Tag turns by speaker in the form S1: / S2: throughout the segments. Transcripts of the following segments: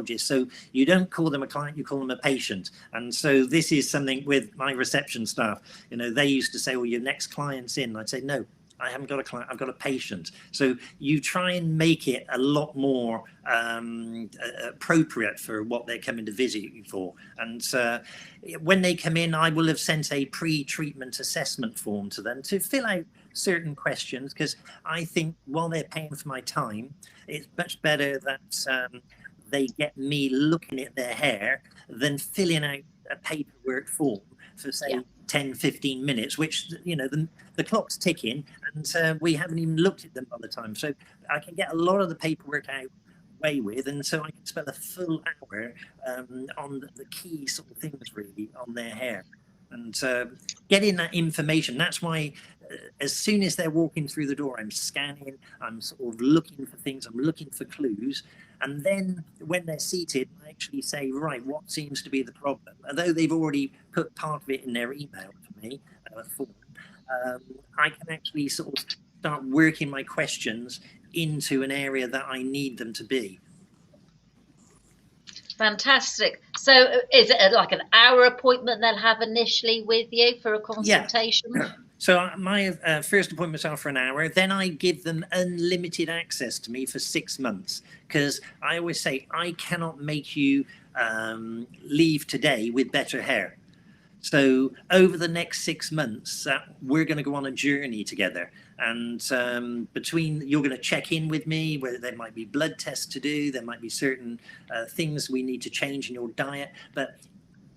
S1: So you don't call them a client, you call them a patient. And so this is something with my reception staff. They used to say, well, your next client's in. I'd say, no, I haven't got a client, I've got a patient. So you try and make it a lot more appropriate for what they're coming to visit you for. And when they come in, I will have sent a pre-treatment assessment form to them to fill out certain questions, because I think while they're paying for my time, it's much better that they get me looking at their hair than filling out a paperwork form for, say, 10, 15 minutes, which, the clock's ticking, and we haven't even looked at them by the time. So I can get a lot of the paperwork out way with, and so I can spend a full hour on the key sort of things really on their hair. And getting that information, that's why as soon as they're walking through the door, I'm scanning, I'm sort of looking for things, I'm looking for clues. And then when they're seated, I actually say, right, what seems to be the problem? Although they've already put part of it in their email to me, form, I can actually sort of start working my questions into an area that I need them to be.
S2: Fantastic. So is it like an hour appointment they'll have initially with you for a consultation?
S1: Yeah. So my first appointments are for an hour. Then I give them unlimited access to me for 6 months, because I always say I cannot make you leave today with better hair. So over the next 6 months, we're going to go on a journey together. And you're going to check in with me, where there might be blood tests to do, there might be certain things we need to change in your diet. But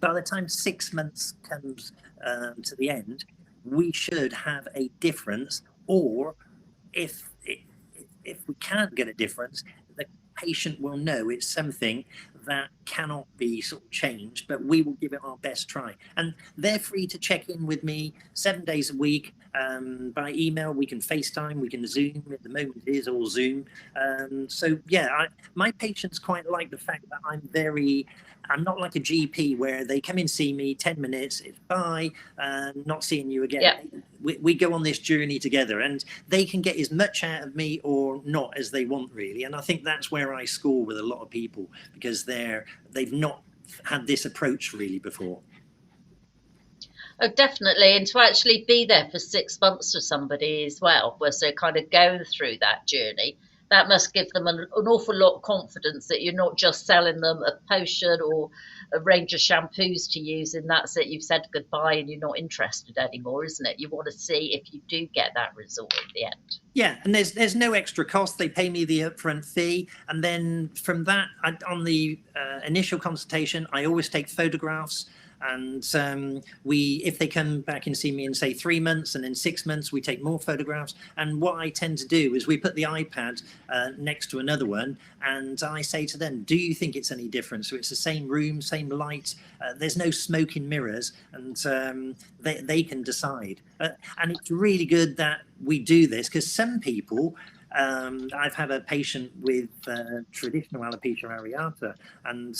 S1: by the time 6 months comes to the end, we should have a difference. Or if we can't get a difference, the patient will know it's something that cannot be sort of changed, but we will give it our best try. And they're free to check in with me 7 days a week by email. We can FaceTime, we can Zoom. At the moment it is all Zoom. So yeah, my patients quite like the fact that I'm not like a GP where they come in, see me 10 minutes, it's bye, not seeing you again. Yeah. We go on this journey together, and they can get as much out of me or not as they want, really. And I think that's where I score with a lot of people, because they've not had this approach really before.
S2: Oh, definitely. And to actually be there for 6 months for somebody as well, where they're kind of going through that journey, that must give them an awful lot of confidence that you're not just selling them a potion or a range of shampoos to use, and that's it, you've said goodbye and you're not interested anymore, isn't it? You want to see if you do get that result at the end.
S1: Yeah, and there's no extra cost. They pay me the upfront fee, and then from that, on the initial consultation, I always take photographs. And if they come back and see me in, say, 3 months, and then 6 months, we take more photographs. And what I tend to do is we put the iPad next to another one, and I say to them, do you think it's any different? So it's the same room, same light, there's no smoke in mirrors, and they can decide. And it's really good that we do this, because some people, I've had a patient with traditional alopecia areata, and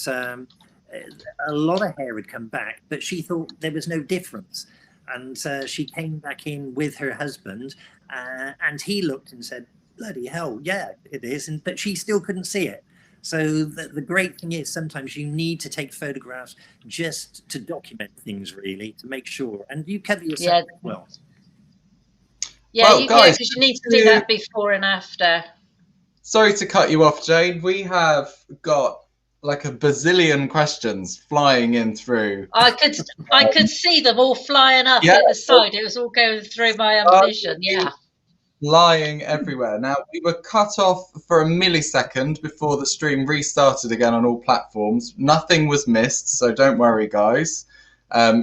S1: a lot of hair had come back, but she thought there was no difference. And she came back in with her husband, and he looked and said, bloody hell, yeah, it is. But she still couldn't see it. So the great thing is sometimes you need to take photographs just to document things, really, to make sure. And you cover yourself as well.
S2: Yeah, guys, because you need to do that before and after.
S3: Sorry to cut you off, Jane. We have got like a bazillion questions flying in through.
S2: I could see them all flying up at the side. It was all going through my vision. Yeah,
S3: flying everywhere. Now, we were cut off for a millisecond before the stream restarted again on all platforms. Nothing was missed, so don't worry, guys.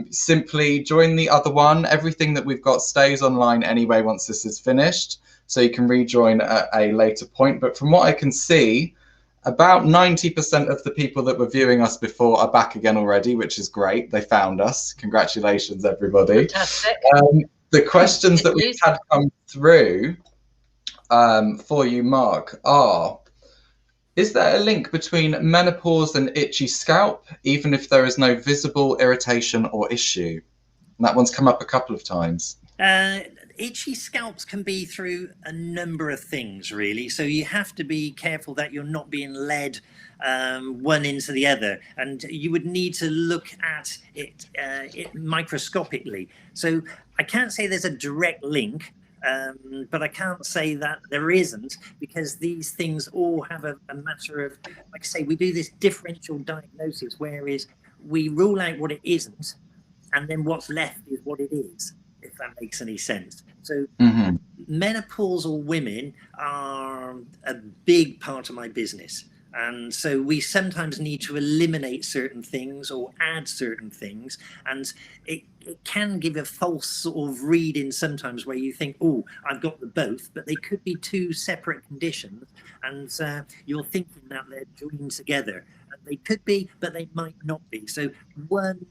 S3: Simply join the other one. Everything that we've got stays online anyway once this is finished, so you can rejoin at a later point. But from what I can see, about 90% of the people that were viewing us before are back again already, which is great. They found us. Congratulations, everybody.
S2: Fantastic.
S3: The questions that we've had come through for you, Mark, are: is there a link between menopause and itchy scalp, even if there is no visible irritation or issue? And that one's come up a couple of times.
S1: Itchy scalps can be through a number of things, really. So you have to be careful that you're not being led one into the other, and you would need to look at it microscopically. So I can't say there's a direct link, but I can't say that there isn't, because these things all have a matter of, like I say, we do this differential diagnosis, whereas we rule out what it isn't, and then what's left is what it is, if that makes any sense. So menopausal women are a big part of my business. And so we sometimes need to eliminate certain things or add certain things. And it can give a false sort of reading sometimes, where you think, oh, I've got the both, but they could be two separate conditions. And you're thinking that they're joined together. And they could be, but they might not be. So one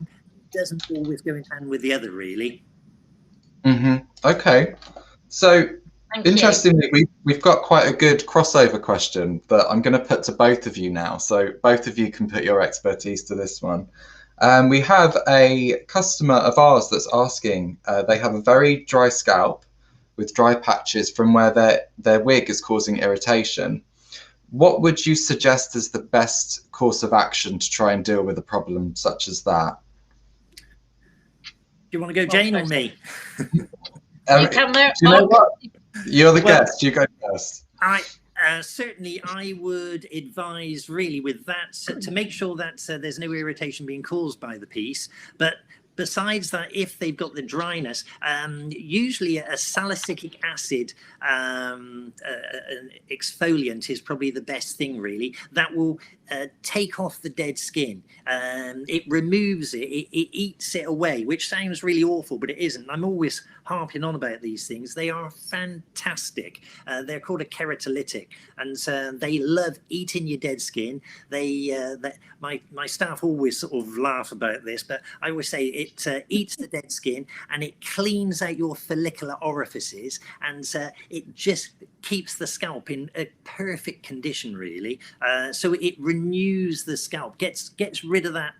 S1: doesn't always go in hand with the other, really.
S3: Okay. So interestingly, we've got quite a good crossover question that I'm going to put to both of you now. So both of you can put your expertise to this one. We have a customer of ours that's asking, they have a very dry scalp with dry patches from where their wig is causing irritation. What would you suggest is the best course of action to try and deal with a problem such as that?
S1: Do you want to go, Jane, or me?
S2: You can there.
S3: Do you know what? You're the guest. You go first.
S1: Certainly, I would advise, really, with that, to make sure that there's no irritation being caused by the piece. But besides that, if they've got the dryness, usually a salicylic acid exfoliant is probably the best thing, really. That will take off the dead skin. It removes it, it eats it away, which sounds really awful, but it isn't. I'm always harping on about these things. They are fantastic. They're called a keratolytic, and they love eating your dead skin. My staff always sort of laugh about this, but I always say it eats the dead skin, and it cleans out your follicular orifices, and it just keeps the scalp in a perfect condition, really. So it renews the scalp, gets rid of that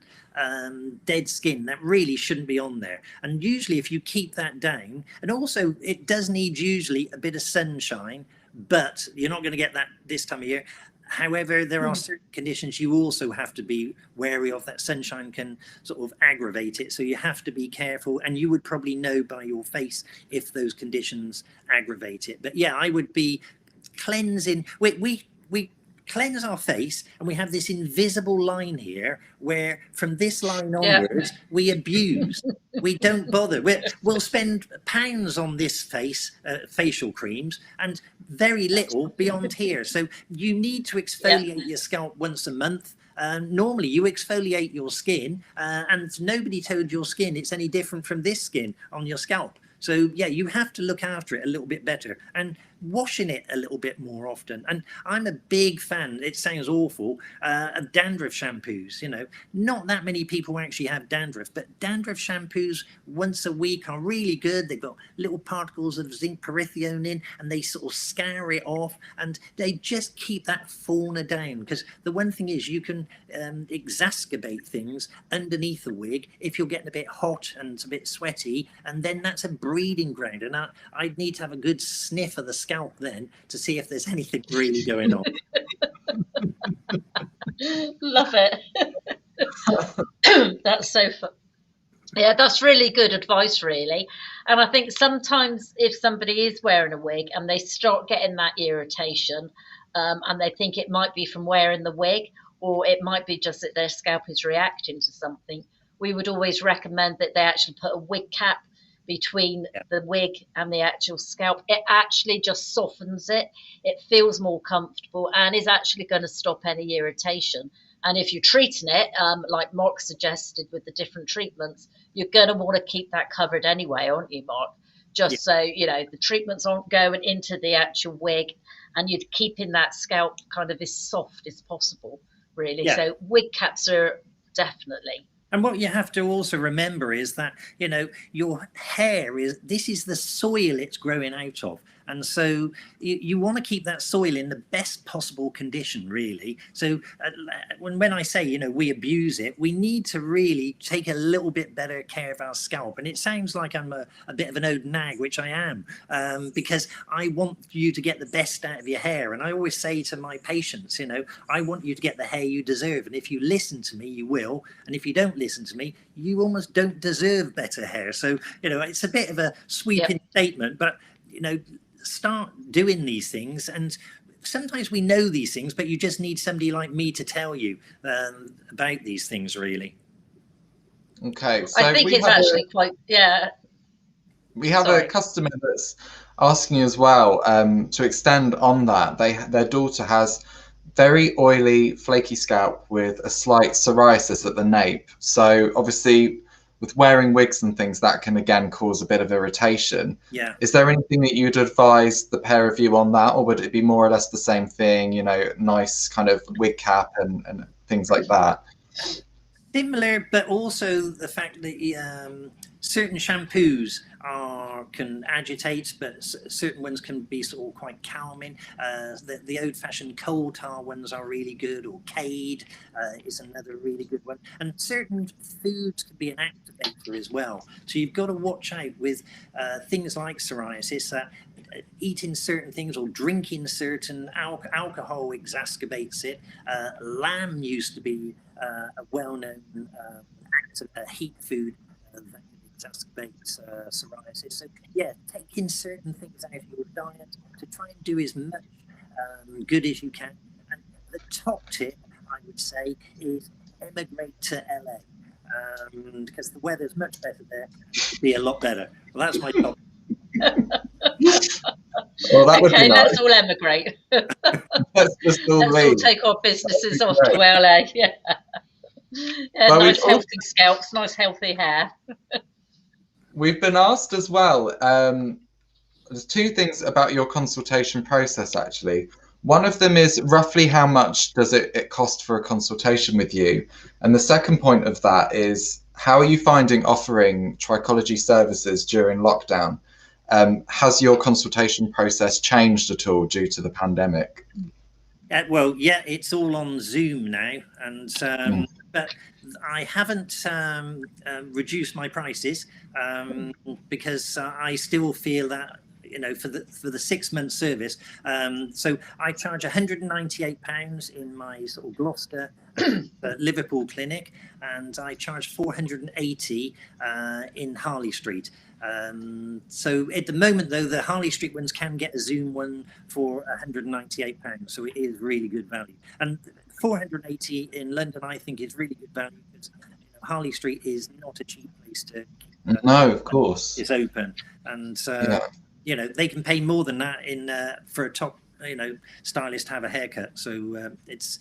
S1: dead skin that really shouldn't be on there. And usually if you keep that down, and also it does need usually a bit of sunshine, but you're not going to get that this time of year. However, there are certain conditions you also have to be wary of. That sunshine can sort of aggravate it, so you have to be careful, and you would probably know by your face if those conditions aggravate it. But yeah, I would be cleansing. We cleanse our face, and we have this invisible line here where from this line onwards we abuse. We don't bother. We'll spend pounds on this face, facial creams, and very little beyond here. So you need to exfoliate your scalp once a month. Normally you exfoliate your skin, and nobody told your skin it's any different from this skin on your scalp. So yeah, you have to look after it a little bit better, and washing it a little bit more often. And I'm a big fan, it sounds awful, of dandruff shampoos. You know, not that many people actually have dandruff, but dandruff shampoos once a week are really good. They've got little particles of zinc pyrithione in, and they sort of scour it off, and they just keep that fauna down. Because the one thing is, you can exacerbate things underneath a wig if you're getting a bit hot and a bit sweaty, and then that's a breeding ground. And I'd need to have a good sniff of the scalp then to see if there's anything really going on.
S2: Love it. That's so fun. Yeah, that's really good advice, really. And I think sometimes if somebody is wearing a wig and they start getting that irritation, and they think it might be from wearing the wig, or it might be just that their scalp is reacting to something, we would always recommend that they actually put a wig cap between the wig and the actual scalp. It actually just softens it. It feels more comfortable and is actually going to stop any irritation. And if you're treating it, like Mark suggested with the different treatments, you're going to want to keep that covered anyway, aren't you, Mark? Just so, you know, the treatments aren't going into the actual wig, and you're keeping that scalp kind of as soft as possible, really. So wig caps are definitely.
S1: And what you have to also remember is that, you know, your hair this is the soil it's growing out of. And so you want to keep that soil in the best possible condition, really. So when I say, you know, we abuse it, we need to really take a little bit better care of our scalp. And it sounds like I'm a bit of an old nag, which I am, because I want you to get the best out of your hair. And I always say to my patients, you know, I want you to get the hair you deserve. And if you listen to me, you will. And if you don't listen to me, you almost don't deserve better hair. So, you know, it's a bit of a sweeping statement, but, you know, start doing these things. And sometimes we know these things, but you just need somebody like me to tell you about these things, really.
S3: Okay, so
S2: I think it's actually quite,
S3: we have a customer that's asking as well, to extend on that. Their daughter has very oily, flaky scalp with a slight psoriasis at the nape. So obviously, with wearing wigs and things, that can again cause a bit of irritation.
S1: Yeah.
S3: Is there anything that you'd advise the pair of you on that, or would it be more or less the same thing? You know, nice kind of wig cap and things like that.
S1: Similar, but also the fact that certain shampoos can agitate, but certain ones can be sort of quite calming. The old-fashioned coal tar ones are really good, or Cade is another really good one. And certain foods can be an activator as well. So you've got to watch out with things like psoriasis. Eating certain things or drinking certain alcohol exacerbates it. Lamb used to be a well-known heat food that exacerbates psoriasis. So yeah, taking certain things out of your diet to try and do as much good as you can. And the top tip, I would say, is emigrate to LA, because the weather's much better there. It'll be a lot better. Well, that's my top.
S3: Well, that would be nice.
S2: Let's all emigrate.
S3: Let's
S2: all take our businesses off to LA. Yeah, well, nice healthy scalps, nice healthy hair.
S3: We've been asked as well. There's two things about your consultation process, actually. One of them is roughly how much does it cost for a consultation with you? And the second point of that is, how are you finding offering trichology services during lockdown? Has your consultation process changed at all due to the pandemic?
S1: Well, yeah, it's all on Zoom now, and but I haven't reduced my prices because I still feel that, you know, for the 6-month service. So I charge £198 in my sort of Gloucester, Liverpool clinic, and I charge £480 in Harley Street. So at the moment, though, the Harley Street ones can get a Zoom one for £198, so it is really good value. And £480 in London, I think, is really good value, because, you know, Harley Street is not a cheap place to keep.
S3: No, of course.
S1: It's open, and you know, they can pay more than that for a top, you know, stylist to have a haircut. So it's,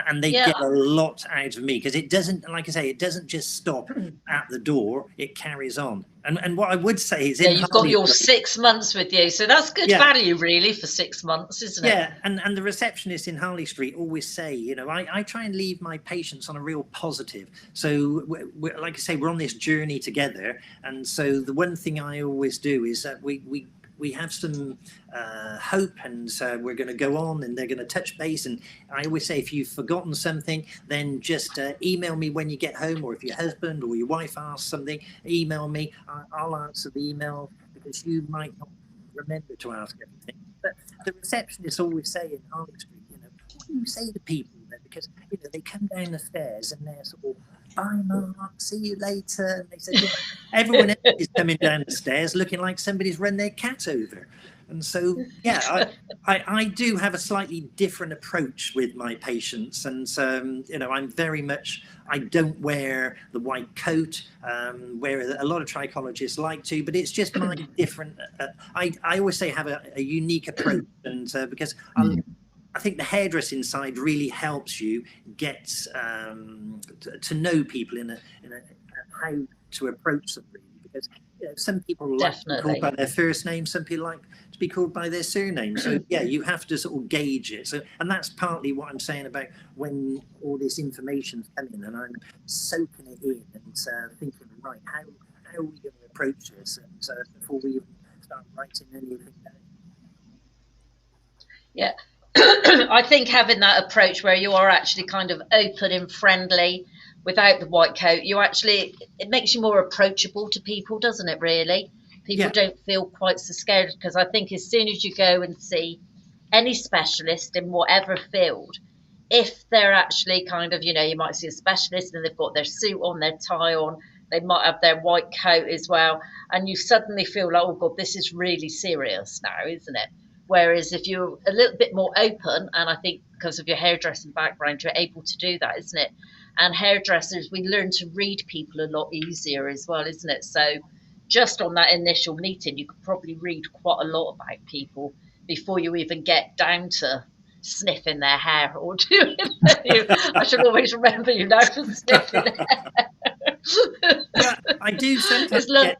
S1: and they get a lot out of me, because it doesn't, like I say, it doesn't just stop at the door, it carries on. And what I would say is,
S2: you've got your 6 months with you, so that's good value, really, for 6 months, isn't it?
S1: Yeah, and the receptionists in Harley Street always say, you know, I try and leave my patients on a real positive. So, like I say, we're on this journey together, and so the one thing I always do is that we have some hope, and we're going to go on, and they're going to touch base. And I always say, if you've forgotten something, then just email me when you get home, or if your husband or your wife asks something, email me. I'll answer the email, because you might not remember to ask everything. But the receptionists always say in Harley Street, you know, what do you say to people there? Because, you know, they come down the stairs and they're sort of, bye, Mark, see you later. And they said, you know, everyone else is coming down the stairs looking like somebody's run their cat over. And so, yeah, I do have a slightly different approach with my patients. And, you know, I'm very much, I don't wear the white coat, where a lot of trichologists like to, but it's just my different, I always say have a unique approach. And because I think the hairdressing side really helps you get to know people in a how to approach them, really, because, you know, some people like to be called by their first name, some people like to be called by their surname. So yeah, you have to sort of gauge it. So, and that's partly what I'm saying about when all this information's coming, and I'm soaking it in and thinking, right, how are we going to approach this? And before we even start writing anything down.
S2: Yeah. I think having that approach where you are actually kind of open and friendly without the white coat, it makes you more approachable to people, doesn't it, really? People
S1: Yeah,
S2: don't feel quite so scared, because I think as soon as you go and see any specialist in whatever field, if they're actually kind of, you might see a specialist and they've got their suit on, their tie on, they might have their white coat as well, and you suddenly feel like, oh God, this is really serious now, isn't it? Whereas if you're a little bit more open, and I think because of your hairdressing background, you're able to do that, isn't it? And hairdressers, we learn to read people a lot easier as well, isn't it? So just on that initial meeting, you could probably read quite a lot about people before you even get down to sniffing their hair or doing I should always remember you now for sniffing hair.
S1: but I do sometimes
S2: It's lo-
S1: get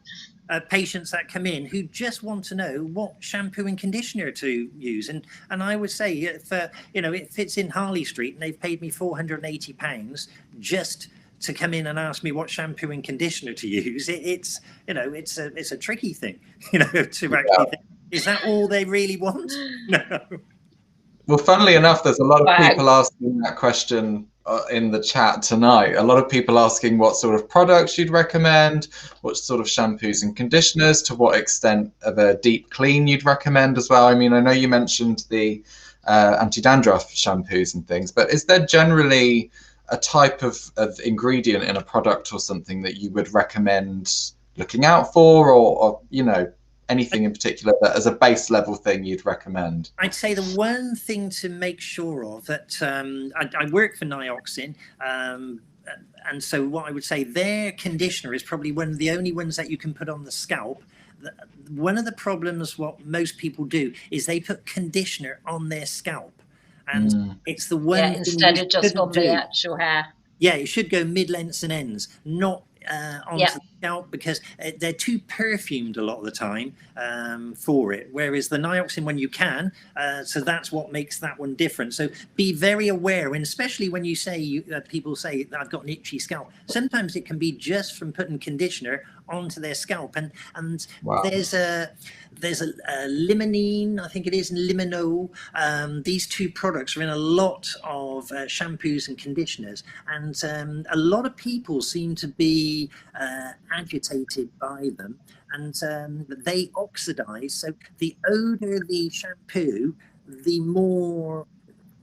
S1: patients that come in who just want to know what shampoo and conditioner to use, and I would say if if it's in Harley Street and they've paid me £480 just to come in and ask me what shampoo and conditioner to use, it's a tricky thing, to actually think, is that all they really want? No.
S3: Well, funnily enough, there's a lot of
S2: Wow.
S3: people asking that question in the chat tonight. A lot of people asking what sort of products you'd recommend, what sort of shampoos and conditioners, to what extent of a deep clean you'd recommend as well. I mean, I know you mentioned the anti-dandruff shampoos and things, but is there generally a type of ingredient in a product or something that you would recommend looking out for, or anything in particular that as a base level thing you'd recommend?
S1: I'd say the one thing to make sure of that, I work for Nioxin, and so what I would say, their conditioner is probably one of the only ones that you can put on the scalp. One of the problems what most people do is they put conditioner on their scalp, and it's the one thing
S2: instead
S1: you
S2: of just on
S1: shouldn't do.
S2: the actual hair.
S1: Yeah, it should go mid-lengths and ends, not onto the scalp, because they're too perfumed a lot of the time for it. Whereas the Nioxin one you can, so that's what makes that one different. So be very aware, and especially when you say people say I've got an itchy scalp. Sometimes it can be just from putting conditioner onto their scalp, and
S3: Wow.
S1: there's a limonene, I think it is, and limonol. These two products are in a lot of shampoos and conditioners, and a lot of people seem to be agitated by them, and they oxidize. So the older the shampoo, the more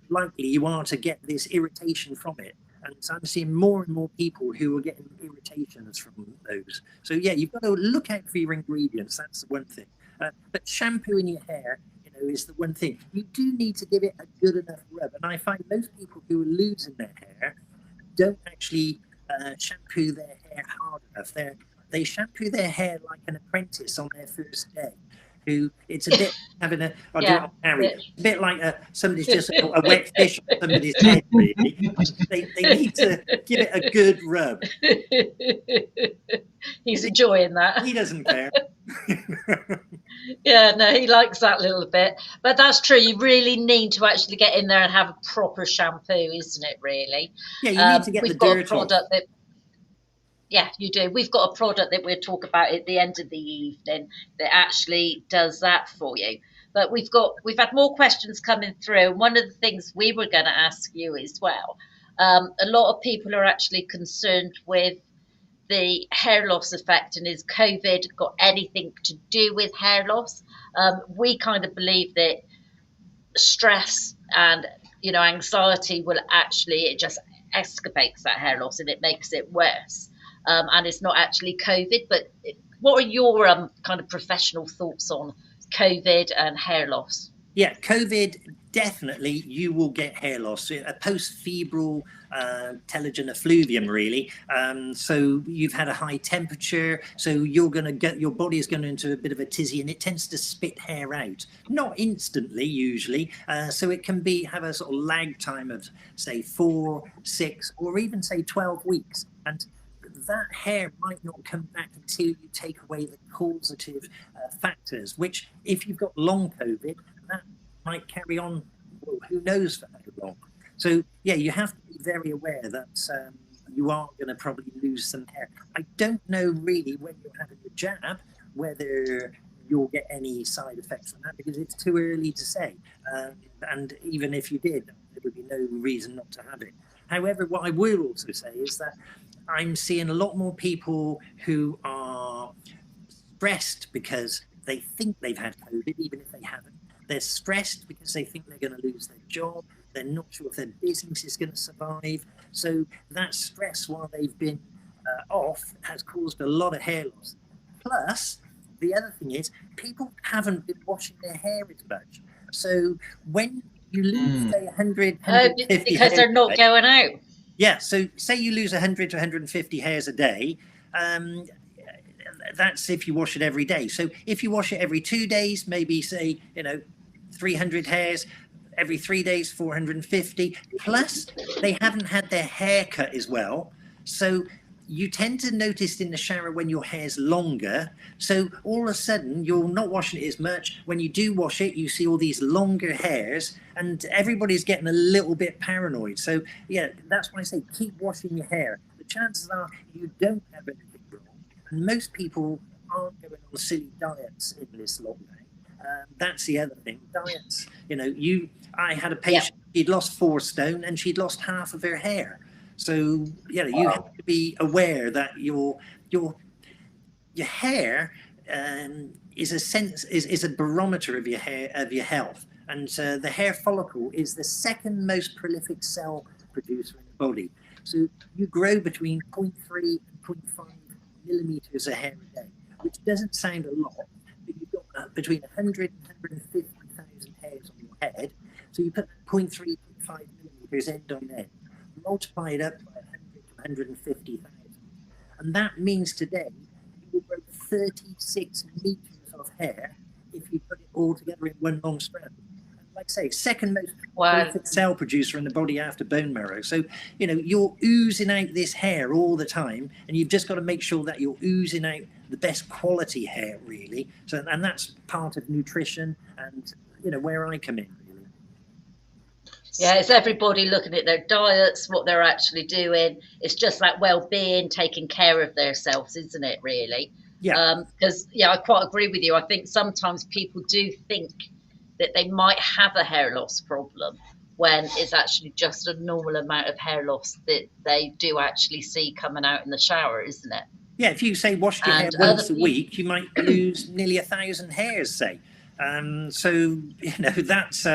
S1: likely you are to get this irritation from it. And so I'm seeing more and more people who are getting irritations from those. So yeah, you've got to look out for your ingredients. That's the one thing. But shampooing your hair, is the one thing. You do need to give it a good enough rub. And I find most people who are losing their hair don't actually shampoo their hair hard enough. They shampoo their hair like an apprentice on their first day. It's a bit having a a bit like somebody's just a wet fish on somebody's head, really. They need to give it a good rub.
S2: He's enjoying that.
S1: He doesn't care.
S2: Yeah, no, he likes that little bit. But that's true. You really need to actually get in there and have a proper shampoo, isn't it, really?
S1: Yeah, you need to get the dirt off.
S2: Yeah, you do. We've got a product that we'll talk about at the end of the evening that actually does that for you. But we've had more questions coming through. One of the things we were going to ask you as well, a lot of people are actually concerned with the hair loss effect, and is COVID got anything to do with hair loss? We kind of believe that stress and anxiety will actually, it just exacerbates that hair loss and it makes it worse. And it's not actually COVID. But what are your kind of professional thoughts on COVID and hair loss?
S1: Yeah, COVID, definitely you will get hair loss, a post-febrile telogen effluvium, really. So you've had a high temperature, so you're going to get, your body is going into a bit of a tizzy, and it tends to spit hair out, not instantly usually. So it can have a sort of lag time of say 4, 6, or even say 12 weeks. And that hair might not come back until you take away the causative factors, which if you've got long COVID, that might carry on, well, who knows for how long. So yeah, you have to be very aware that you are going to probably lose some hair. I don't know really when you're having the jab whether you'll get any side effects from that, because it's too early to say. And even if you did, there would be no reason not to have it. However, what I will also say is that I'm seeing a lot more people who are stressed because they think they've had COVID, even if they haven't. They're stressed because they think they're going to lose their job. They're not sure if their business is going to survive. So that stress while they've been off has caused a lot of hair loss. Plus, the other thing is people haven't been washing their hair as much. So when you lose, say, 100, 150
S2: because they're not going out.
S1: Yeah, so say you lose 100 to 150 hairs a day. That's if you wash it every day. So if you wash it every 2 days, maybe say, 300 hairs. Every 3 days, 450. Plus, they haven't had their hair cut as well. So you tend to notice in the shower when your hair's longer. So all of a sudden, you're not washing it as much. When you do wash it, you see all these longer hairs, and everybody's getting a little bit paranoid. So yeah, that's why I say keep washing your hair. The chances are you don't have anything wrong. And most people aren't going on silly diets in this lockdown. That's the other thing. Diets. I had a patient. She'd lost 4 stone and she'd lost half of her hair. So you have to be aware that your hair is a barometer of your health, and the hair follicle is the second most prolific cell producer in the body. So you grow between 0.3 and 0.5 millimeters of hair a day, which doesn't sound a lot. You've got between 100 and 150,000 hairs on your head. So you put 0.3, 0.5 millimeters end on end, multiply it up by 100 to 150,000. And that means today you will grow 36 meters of hair if you put it all together in one long strand. And like I say, second most prolific cell producer in the body after bone marrow. So, you're oozing out this hair all the time, and you've just got to make sure that you're oozing out the best quality hair, really. So, and that's part of nutrition and, where I come in, really.
S2: Yeah, it's everybody looking at their diets, what they're actually doing. It's just like well-being, taking care of themselves, isn't it, really?
S1: Yeah.
S2: Because, I quite agree with you. I think sometimes people do think that they might have a hair loss problem when it's actually just a normal amount of hair loss that they do actually see coming out in the shower, isn't it?
S1: Yeah, if you say wash your hair once a week, you might lose nearly 1,000 hairs, say. So, that's,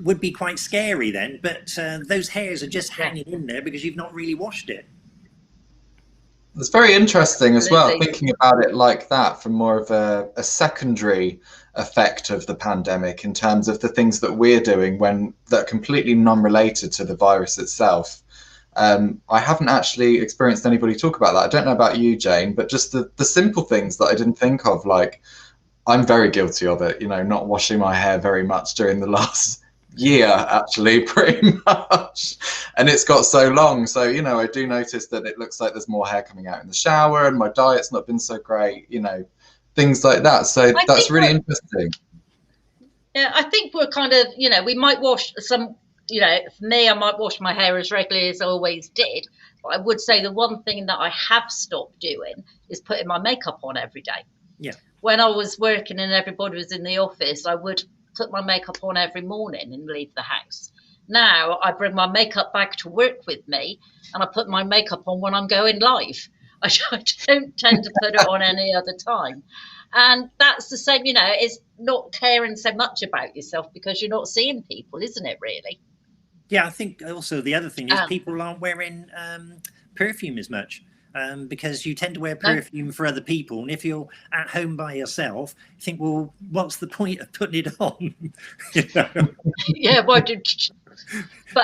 S1: would be quite scary then. But those hairs are just hanging in there because you've not really washed it.
S3: It's very interesting as well, thinking about it like that from more of a secondary effect of the pandemic in terms of the things that we're doing that are completely non-related to the virus itself. I haven't actually experienced anybody talk about that. I don't know about you, Jane, but just the simple things that I didn't think of, like I'm very guilty of it, not washing my hair very much during the last year, actually, pretty much. And it's got so long. So, I do notice that it looks like there's more hair coming out in the shower, and my diet's not been so great, things like that. So that's really interesting.
S2: Yeah, I think we're kind of, we might wash some, for me, I might wash my hair as regularly as I always did. But I would say the one thing that I have stopped doing is putting my makeup on every day.
S1: Yeah.
S2: When I was working and everybody was in the office, I would put my makeup on every morning and leave the house. Now I bring my makeup back to work with me, and I put my makeup on when I'm going live. I don't tend to put it on any other time. And that's the same, it's not caring so much about yourself because you're not seeing people, isn't it, really?
S1: Yeah, I think also the other thing is people aren't wearing perfume as much. Because you tend to wear perfume for other people, and if you're at home by yourself, you think, well, what's the point of putting it on?
S2: Yeah, but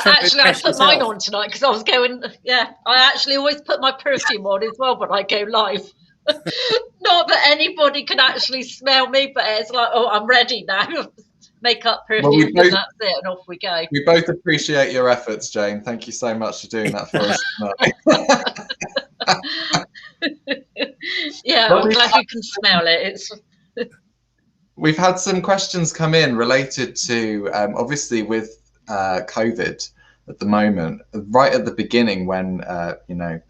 S2: actually I put mine on tonight because I was going. I actually always put my perfume on as well when I go live. Not that anybody can actually smell me, but it's like, oh, I'm ready now. Makeup, perfume, and that's it, and off we go.
S3: We both appreciate your efforts, Jane. Thank you so much for doing that for us tonight.
S2: Yeah, I'm glad you can smell it.
S3: We've had some questions come in related to obviously with COVID at the moment, right at the beginning when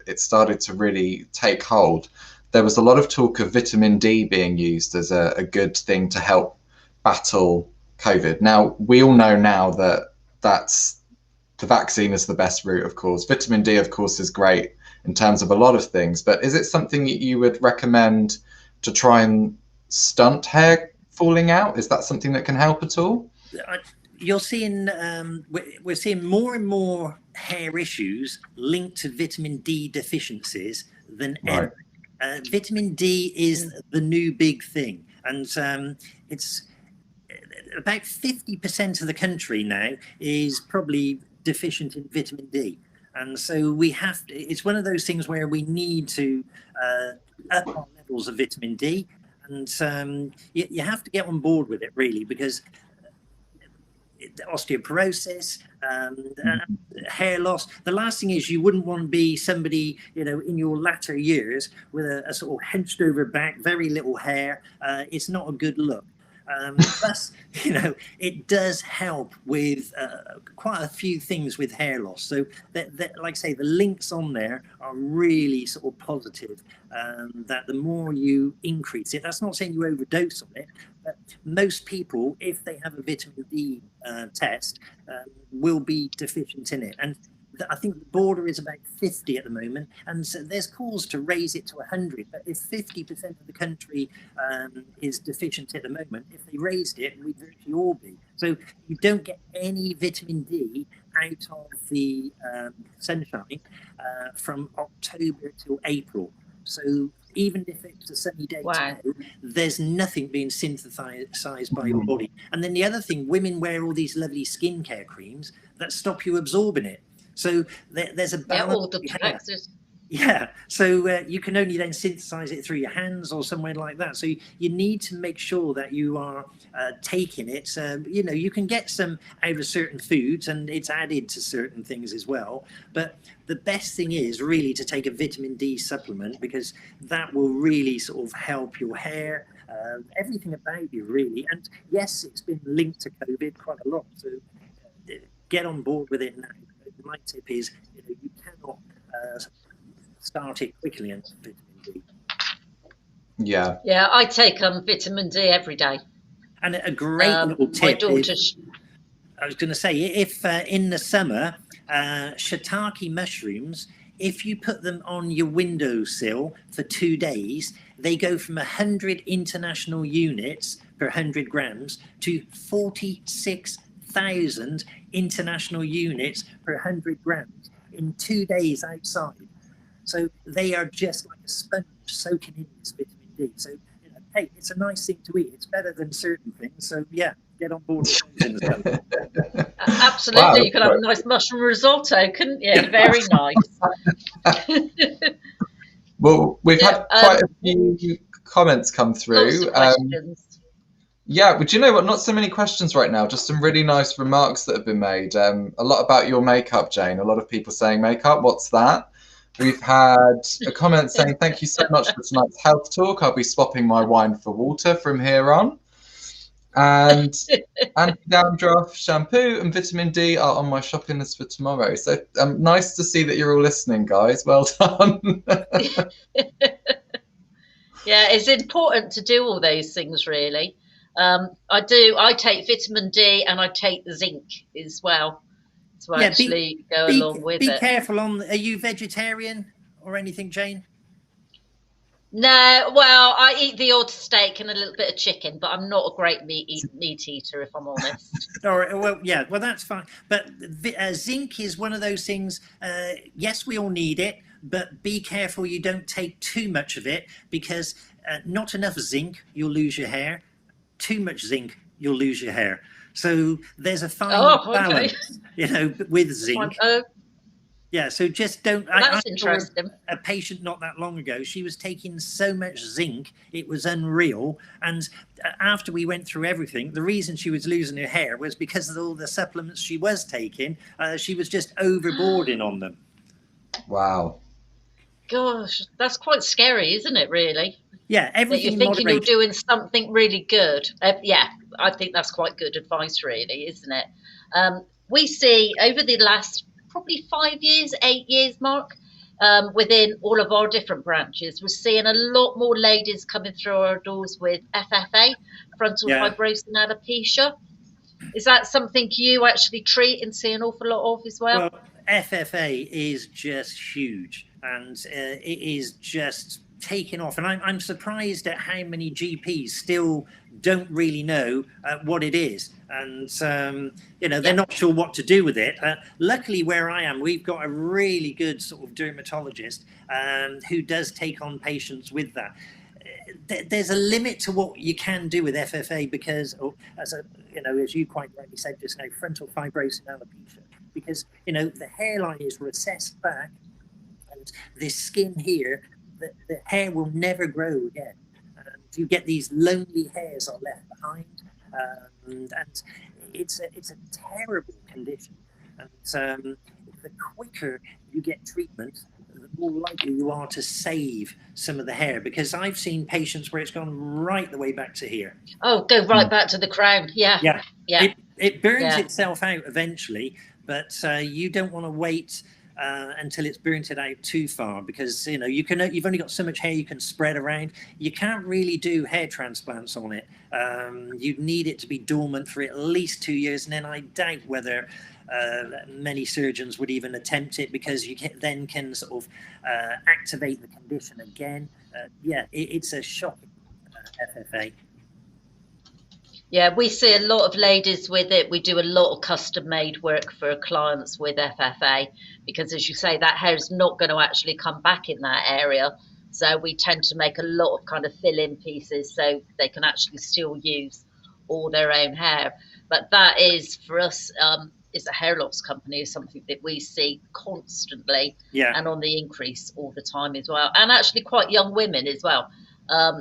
S3: it started to really take hold. there was a lot of talk of vitamin D being used as a good thing to help battle COVID. Now, we all know now that the vaccine is the best route, of course. Vitamin D, of course, is great in terms of a lot of things, but is it something that you would recommend to try and stunt hair falling out? Is that something that can help at all?
S1: You're seeing, we're seeing more and more hair issues linked to vitamin D deficiencies than ever. Vitamin D is the new big thing, and it's about 50% of the country now is probably deficient in vitamin D. And so we have to, it's one of those things where we need to up our levels of vitamin D. And you have to get on board with it, really, because osteoporosis, hair loss. The last thing is, you wouldn't want to be somebody, in your latter years with a sort of hunched over back, very little hair. It's not a good look. Plus, it does help with quite a few things with hair loss. So that, like I say, the links on there are really sort of positive, that the more you increase it, that's not saying you overdose on it, but most people, if they have a vitamin D test, will be deficient in it. And I think the border is about 50 at the moment, and so there's calls to raise it to 100. But if 50% of the country is deficient at the moment, if they raised it, we'd virtually all be. So you don't get any vitamin D out of the sunshine from October till April. So even if it's a sunny day today, there's nothing being synthesized by your body. And then the other thing, women wear all these lovely skincare creams that stop you absorbing it. So there's a balance. So you can only then synthesize it through your hands or somewhere like that. So you need to make sure that you are taking it. You can get some out of certain foods, and it's added to certain things as well. But the best thing is really to take a vitamin D supplement, because that will really sort of help your hair, everything about you, really. And yes, it's been linked to COVID quite a lot. So get on board with it now. My tip is, you cannot start it quickly on vitamin D.
S2: Yeah, I take vitamin D every day.
S1: And a great little tip is, I was going to say, if in the summer, shiitake mushrooms, if you put them on your windowsill for 2 days, they go from 100 international units per 100 grams to 46,000 international units per 100 grams in 2 days outside. So they are just like a sponge soaking in this vitamin D. So, hey, it's a nice thing to eat. It's better than certain things. So, yeah, get on board with those.
S2: Absolutely. Wow, you could have a nice mushroom risotto, couldn't you? Very nice.
S3: Well, we've had quite a few comments come through. Yeah, but you know what? Not so many questions right now. Just some really nice remarks that have been made. A lot about your makeup, Jane. A lot of people saying makeup. What's that? We've had a comment saying, thank you so much for tonight's health talk. I'll be swapping my wine for water from here on. And anti-dandruff shampoo and vitamin D are on my shopping list for tomorrow. So nice to see that you're all listening, guys. Well done.
S2: Yeah, it's important to do all those things, really. I take vitamin D and I take zinc as well to actually go along with it.
S1: Be careful are you vegetarian or anything, Jane?
S2: No, well, I eat the odd steak and a little bit of chicken, but I'm not a great meat eater, if I'm honest.
S1: All right, well, that's fine. But zinc is one of those things, yes, we all need it, but be careful you don't take too much of it, because not enough zinc, you'll lose your hair. Too much zinc, you'll lose your hair. So there's a fine balance, with zinc. Yeah, so just don't.
S2: That's interesting.
S1: A patient not that long ago, she was taking so much zinc, it was unreal. And after we went through everything, the reason she was losing her hair was because of all the supplements she was taking. She was just overboarding on them.
S3: Wow.
S2: Gosh, that's quite scary, isn't it, really?
S1: Yeah, everything.
S2: You're thinking you're doing something really good. Yeah, I think that's quite good advice, really, isn't it? We see over the last probably 5 years, 8 years, Mark, within all of our different branches, we're seeing a lot more ladies coming through our doors with FFA, frontal
S1: Yeah.
S2: fibrosis and alopecia. Is that something you actually treat and see an awful lot of as well?
S1: Well, FFA is just huge, and it is just taking off. And I'm surprised at how many GPs still don't really know what it is, and they're not sure what to do with it. Luckily, where I am, we've got a really good sort of dermatologist who does take on patients with that. There's a limit to what you can do with FFA because, as you quite rightly said just now, frontal fibrosis and alopecia, because the hairline is recessed back, and this skin here, the hair will never grow again, and you get these lonely hairs are left behind, and it's a terrible condition. And the quicker you get treatment, the more likely you are to save some of the hair, because I've seen patients where it's gone right the way back to here.
S2: Oh, go right back to the crown. Yeah.
S1: It burns itself out eventually, but you don't want to wait until it's burnt it out too far, because you've only got so much hair you can spread around. You can't really do hair transplants on it. You'd need it to be dormant for at least 2 years, and then I doubt whether many surgeons would even attempt it, because you can sort of activate the condition again. It's a shocking FFA.
S2: Yeah, we see a lot of ladies with it. We do a lot of custom-made work for clients with FFA, because, as you say, that hair is not going to actually come back in that area. So we tend to make a lot of kind of fill-in pieces so they can actually still use all their own hair. But that is, for us, is a hair loss company, is something that we see constantly and on the increase all the time as well. And actually quite young women as well.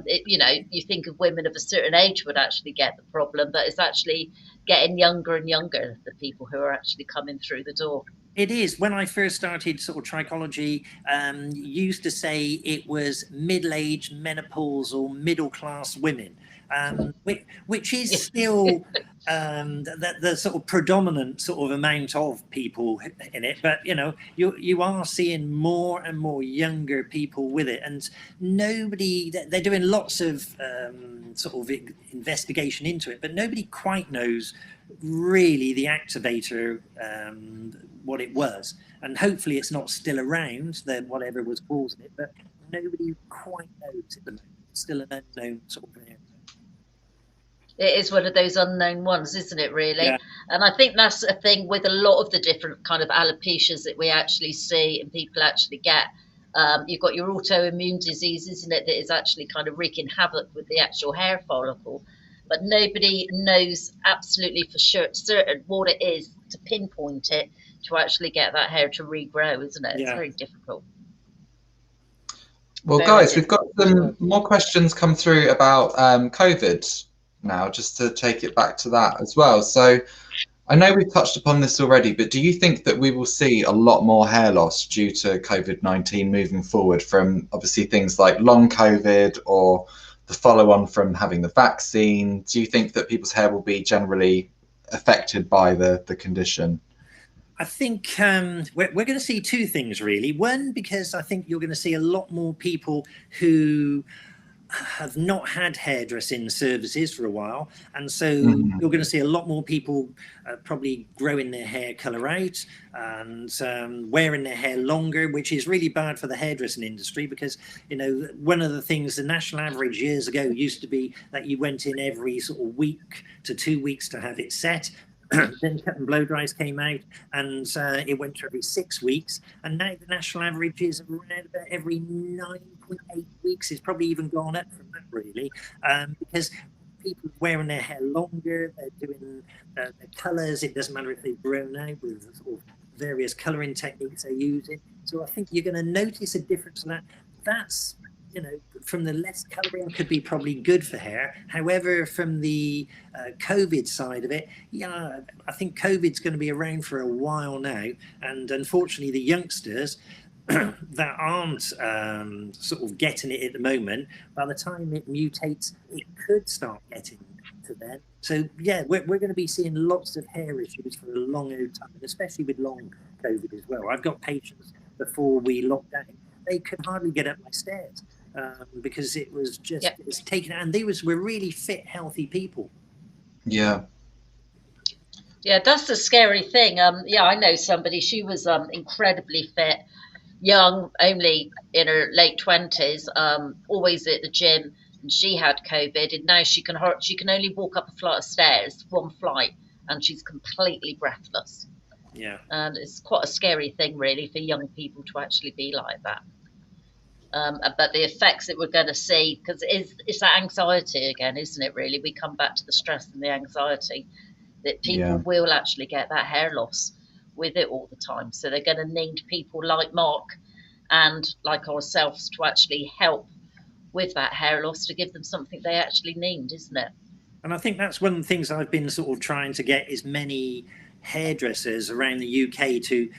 S2: You think of women of a certain age would actually get the problem, but it's actually getting younger and younger, the people who are actually coming through the door.
S1: It is. When I first started sort of trichology, used to say it was middle-aged, menopausal, middle-class women, which is still the sort of predominant sort of amount of people in it. But you are seeing more and more younger people with it, and they're doing lots of sort of investigation into it, but nobody quite knows really the activator, what it was, and hopefully it's not still around, whatever was causing it, but nobody quite knows at the moment. It's still an unknown sort of area.
S2: It is one of those unknown ones, isn't it, really?
S1: Yeah.
S2: And I think that's a thing with a lot of the different kind of alopecias that we actually see and people actually get. You've got your autoimmune disease, isn't it, that is actually kind of wreaking havoc with the actual hair follicle. But nobody knows absolutely for certain what it is to pinpoint it to actually get that hair to regrow, isn't it? It's very difficult.
S3: Well, guys, we've got some more questions come through about COVID now, just to take it back to that as well. So I know we've touched upon this already, but do you think that we will see a lot more hair loss due to COVID-19 moving forward, from obviously things like long COVID or the follow-on from having the vaccine? Do you think that people's hair will be generally affected by the condition?
S1: I think we're going to see two things, really. One, because I think you're going to see a lot more people who have not had hairdressing services for a while, and so you're going to see a lot more people probably growing their hair colour out and wearing their hair longer, which is really bad for the hairdressing industry, because one of the things, the national average years ago used to be that you went in every sort of week to 2 weeks to have it set. Then cut and blow dries came out, and it went to every 6 weeks, and now the national average is around about every 9.8 weeks. It's probably even gone up from that, really, because people are wearing their hair longer, they're doing their colours. It doesn't matter if they've grown out with sort of various colouring techniques they're using. So I think you're going to notice a difference in that. That's from the less colouring could be probably good for hair. However, from the COVID side of it, I think COVID's going to be around for a while now. And unfortunately, the youngsters that aren't sort of getting it at the moment, by the time it mutates, it could start getting to them. So, we're going to be seeing lots of hair issues for a long time, and especially with long COVID as well. I've got patients before we locked down, they could hardly get up my stairs because it was just it's taken. And they were really fit, healthy people.
S3: Yeah.
S2: Yeah, that's the scary thing. Yeah, I know somebody. She was incredibly fit, young, only in her late 20s, always at the gym, and she had COVID, and now she can only walk up a flight of stairs, one flight, and she's completely breathless.
S1: Yeah,
S2: and it's quite a scary thing, really, for young people to actually be like that. But the effects that we're going to see, because it's that anxiety again, isn't it? Really, we come back to the stress and the anxiety that people will actually get that hair loss with it all the time. So they're going to need people like Mark and like ourselves to actually help with that hair loss, to give them something they actually need, isn't it?
S1: And I think that's one of the things I've been sort of trying to get as many hairdressers around the UK to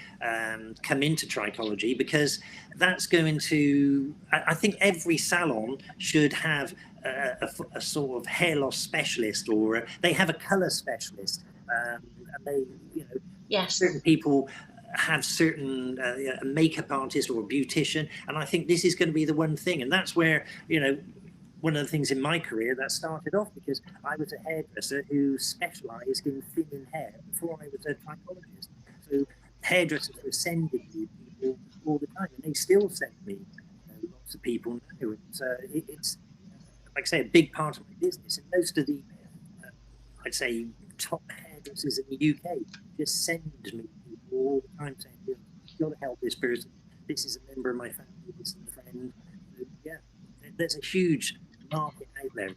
S1: come into trichology, because that's going to, I think every salon should have a sort of hair loss specialist, or they have a colour specialist, and they, you know,
S2: yes,
S1: certain people have certain a makeup artist or a beautician, and I think this is going to be the one thing. And that's where, you know, one of the things in my career that started off, because I was a hairdresser who specialised in thinning hair before I was a trichologist. So hairdressers were sending me people all the time, and they still send me lots of people now. And it's, like I say, a big part of my business. And most of the, I'd say, top hairdressers in the UK just send me people all the time saying, you've got to help this person. This is a member of my family. This is a friend. So, yeah, there's a huge market out there.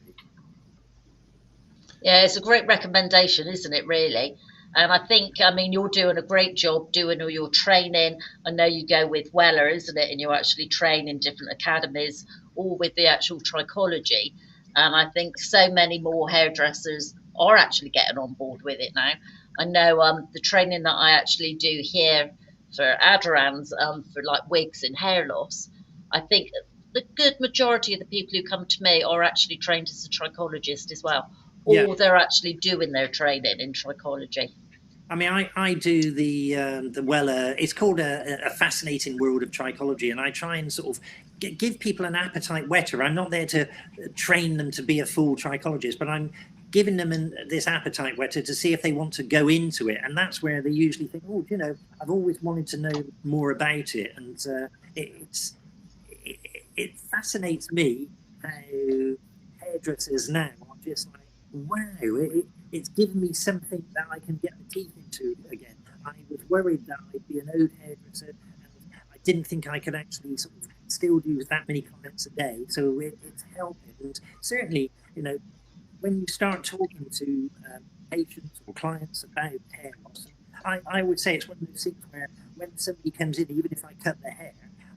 S2: Yeah, it's a great recommendation, isn't it, really? And I think, I mean, you're doing a great job doing all your training. I know you go with Weller, isn't it? And you actually train in different academies, all with the actual trichology. And I think so many more hairdressers are actually getting on board with it now. I know the training that I actually do here for Aderans, for like wigs and hair loss, I think the good majority of the people who come to me are actually trained as a trichologist as well, or they're actually doing their training in trichology.
S1: I mean, I do the Weller. It's called a fascinating world of trichology, and I try and sort of give people an appetite whetter. I'm not there to train them to be a full trichologist, but I'm giving them this appetite whetter to see if they want to go into it. And that's where they usually think, oh, you know, I've always wanted to know more about it. And it fascinates me how hairdressers now are just like, wow, it's given me something that I can get my teeth into again. I was worried that I'd be an old hairdresser, and I didn't think I could actually sort of still do that many clients a day. So it's helping. And certainly, you know, when you start talking to patients or clients about hair loss, I would say it's one of those things where when somebody comes in, even if I cut their hair,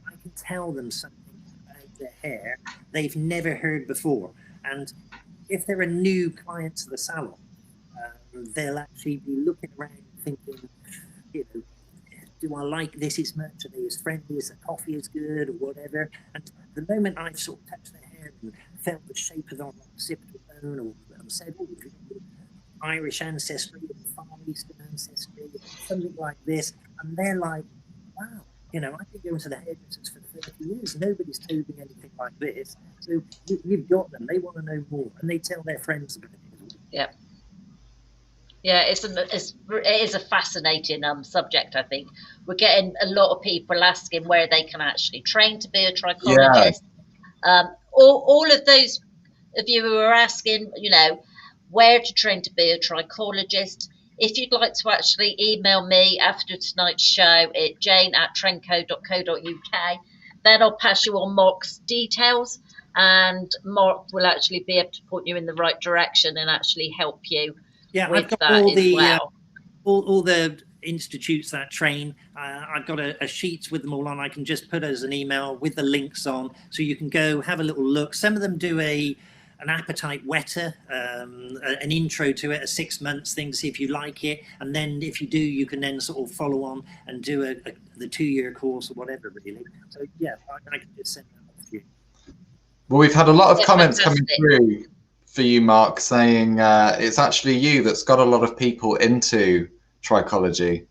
S1: I can tell them something about their hair they've never heard before. And if they're a new client to the salon, they'll actually be looking around thinking, you know, do I like this as much? Are they as friendly? Is the coffee as good, or whatever? And the moment I've sort of touched their hair and felt the shape of their occipital bone, or said, oh, Irish ancestry, Far Eastern ancestry, something like this, and they're like, wow, you know, I've been going to the hairdressers for 30 years. Nobody's told me anything like this. So you've got them. They want to know more, and they tell their friends about it as well.
S2: Yeah. Yeah, it is a fascinating subject, I think. We're getting a lot of people asking where they can actually train to be a trichologist. All of those of you who are asking, you know, where to train to be a trichologist, if you'd like to actually email me after tonight's show at jane@trenco.co.uk, then I'll pass you on Mark's details, and Mark will actually be able to point you in the right direction and actually help you.
S1: Yeah,
S2: with
S1: I've got
S2: that
S1: all
S2: as
S1: the
S2: well.
S1: all the institutes that train. I've got a sheet with them all on. I can just put as an email with the links on, so you can go have a little look. Some of them do an appetite whetter, an intro to it, a 6 months thing to see if you like it, and then if you do, you can then sort of follow on and do the 2-year course or whatever, really. So yeah, I can just send that off to you.
S3: Well, we've had a lot of comments coming through for you, Mark, saying it's actually you that's got a lot of people into trichology.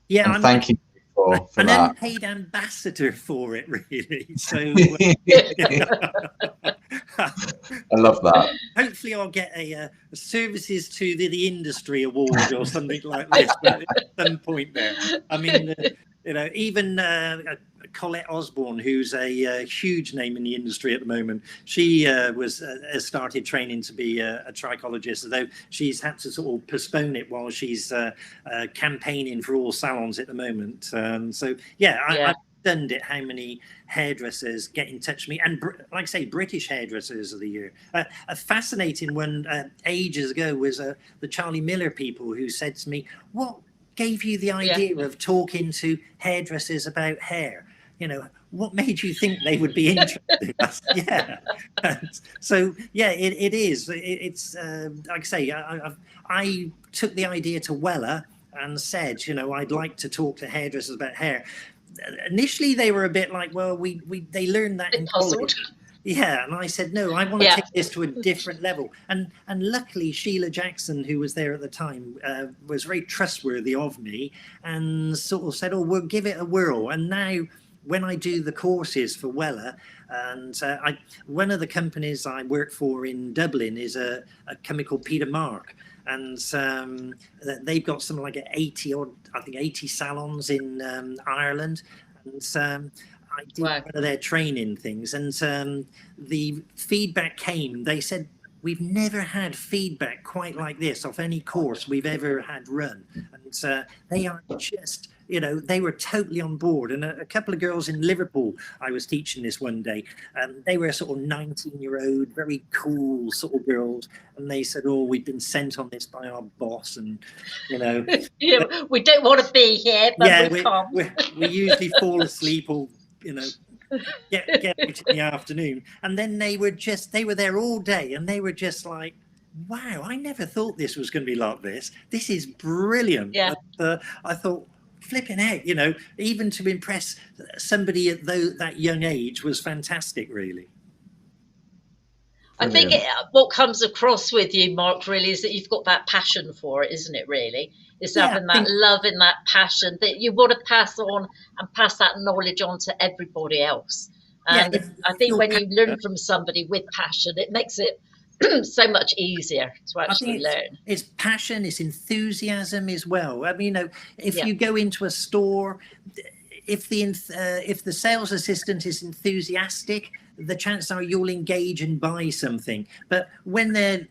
S1: Yeah,
S3: and thank you for
S1: an
S3: that.
S1: unpaid ambassador for it, really. So
S3: I love that.
S1: hopefully I'll get a services to the industry award or something like this at some point there. I mean, even Colette Osborne, who's a huge name in the industry at the moment, she has started training to be a trichologist, although she's had to sort of postpone it while she's campaigning for all salons at the moment. So I'm stunned at how many hairdressers get in touch with me, and like I say, British hairdressers of the year. A fascinating one ages ago was the Charlie Miller people, who said to me, "What gave you the idea of talking to hairdressers about hair? What made you think they would be interested?" So it is. It's like I say, I took the idea to Weller and said, I'd like to talk to hairdressers about hair. Initially, they were a bit like, well, they learned that in college. Yeah, and I said, no, I want to take this to a different level. And luckily, Sheila Jackson, who was there at the time, was very trustworthy of me and sort of said, oh, we'll give it a whirl. And now, when I do the courses for Weller, and one of the companies I work for in Dublin is a company called Peter Mark. And they've got something like 80 salons in Ireland. And I did one of their training things. And the feedback came. They said, we've never had feedback quite like this off any course we've ever had run. And they are just... they were totally on board. And a couple of girls in Liverpool, I was teaching this one day, they were sort of 19-year-old, very cool sort of girls. And they said, oh, we've been sent on this by our boss. And,
S2: we don't want to be here, but
S1: we usually fall asleep or, get out in the afternoon. And then they were there all day, and they were just like, wow, I never thought this was going to be like this. This is brilliant.
S2: Yeah.
S1: I thought, flipping out, even to impress somebody at that young age was fantastic, really.
S2: I think what comes across with you, Mark, really is that you've got that passion for it, isn't it, really? It's having that love and that passion that you want to pass on and pass that knowledge on to everybody else. And I think when you learn from somebody with passion, it makes it so much easier to actually learn.
S1: It's passion, it's enthusiasm as well. I mean, if you go into a store, if the sales assistant is enthusiastic, the chances are you'll engage and buy something. But when they're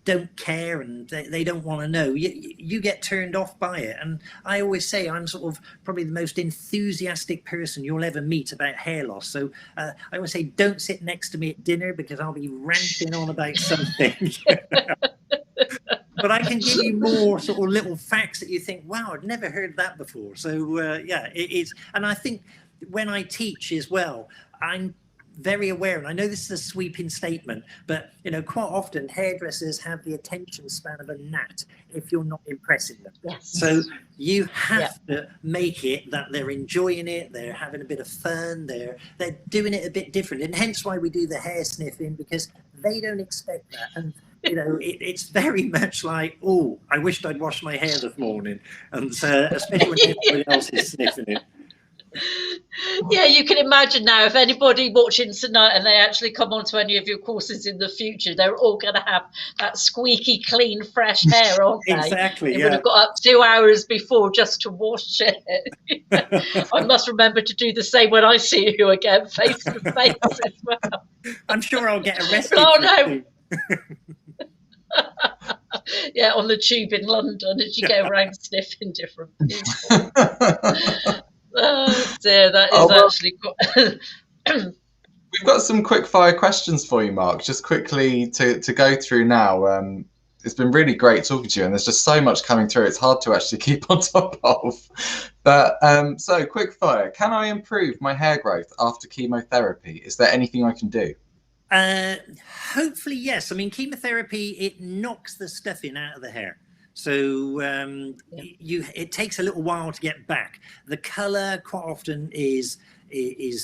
S1: don't care and they don't want to know, you get turned off by it. And I always say I'm sort of probably the most enthusiastic person you'll ever meet about hair loss. So I always say, don't sit next to me at dinner, because I'll be ranting on about something. But I can give you more sort of little facts that you think, wow, I'd never heard that before. So it is. And I think when I teach as well, I'm very aware, and I know this is a sweeping statement, but quite often hairdressers have the attention span of a gnat if you're not impressing them.
S2: Yes.
S1: So you have to make it that they're enjoying it, they're having a bit of fun, they're doing it a bit different, and hence why we do the hair sniffing, because they don't expect that. And it's very much like, oh, I wished I'd washed my hair this morning, and especially when everybody else is sniffing it.
S2: Yeah, you can imagine now, if anybody watching tonight and they actually come onto any of your courses in the future, they're all going to have that squeaky clean fresh hair, aren't they?
S1: Exactly.
S2: They would have got up 2 hours before just to wash it. I must remember to do the same when I see you again, face to face as well.
S1: I'm sure I'll get arrested.
S2: Oh no. Yeah, on the tube in London, as you go around sniffing different people. Oh dear, that is actually quite...
S3: We've got some quick fire questions for you, Mark, just quickly to go through now. It's been really great talking to you, and there's just so much coming through, it's hard to actually keep on top of. But so quick fire, can I improve my hair growth after chemotherapy? Is there anything I can do?
S1: Hopefully yes. I mean, chemotherapy, it knocks the stuffing out of the hair. So it takes a little while to get back. The colour quite often is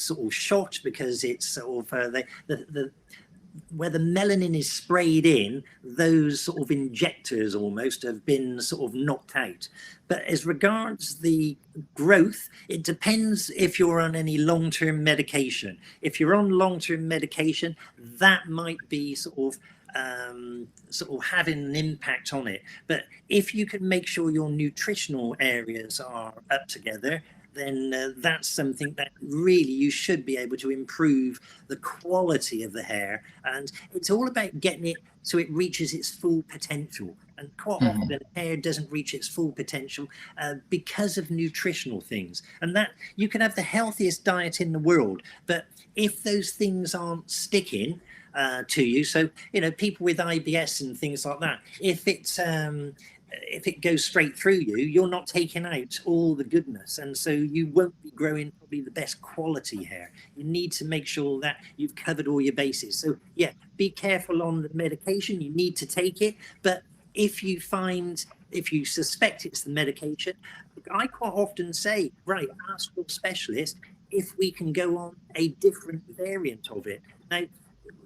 S1: sort of shot, because it's sort of where the melanin is sprayed in, those sort of injectors almost have been sort of knocked out. But as regards the growth, it depends if you're on any long-term medication. If you're on long-term medication, that might be sort of having an impact on it. But if you can make sure your nutritional areas are up together, then that's something that really you should be able to improve the quality of the hair. And it's all about getting it so it reaches its full potential. And quite often hair doesn't reach its full potential because of nutritional things. And that you can have the healthiest diet in the world, but if those things aren't sticking to you, so people with IBS and things like that, if it goes straight through you, you're not taking out all the goodness, and so you won't be growing probably the best quality hair. You need to make sure that you've covered all your bases. So yeah, be careful on the medication. You need to take it, but if you suspect it's the medication, I quite often say, right, ask your specialist if we can go on a different variant of it. Now,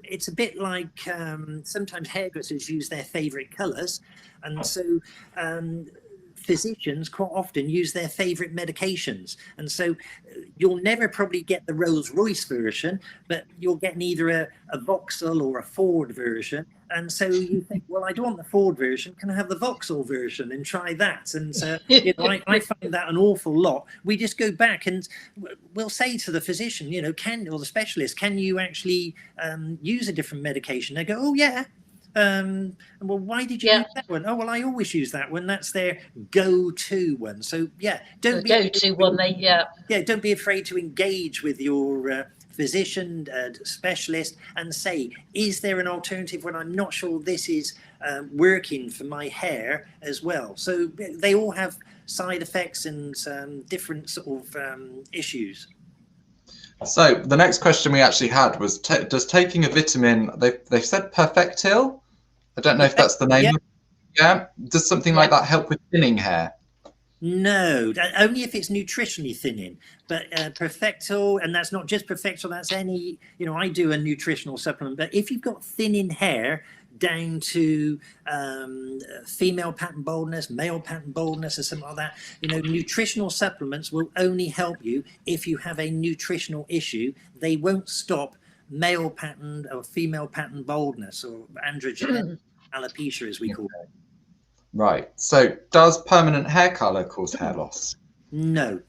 S1: it's a bit like sometimes hairdressers use their favorite colors, and so physicians quite often use their favorite medications, and so you'll never probably get the Rolls-Royce version, but you'll get either a Vauxhall or a Ford version. And so you think, well, I don't want the Ford version, can I have the Vauxhall version and try that? And I find that an awful lot. We just go back and we'll say to the physician, or the specialist, can you actually use a different medication? They go, oh yeah. Well, why did you use that one? Oh, well, I always use that one. That's their go-to one. So yeah, don't be afraid to engage with your physician, specialist, and say, is there an alternative when I'm not sure this is working for my hair as well? So they all have side effects and different sort of issues.
S3: So the next question we actually had was, does taking a vitamin, they've said Perfectil? I don't know if that's the name. Yeah. Does something like that help with thinning hair?
S1: No, only if it's nutritionally thinning. But Perfectil, and that's not just Perfectil, that's any, I do a nutritional supplement. But if you've got thinning hair down to female pattern baldness, male pattern baldness, or something like that, nutritional supplements will only help you if you have a nutritional issue. They won't stop male pattern or female pattern baldness, or androgen alopecia, as we call it.
S3: Right. So does permanent hair color cause hair loss?
S1: No.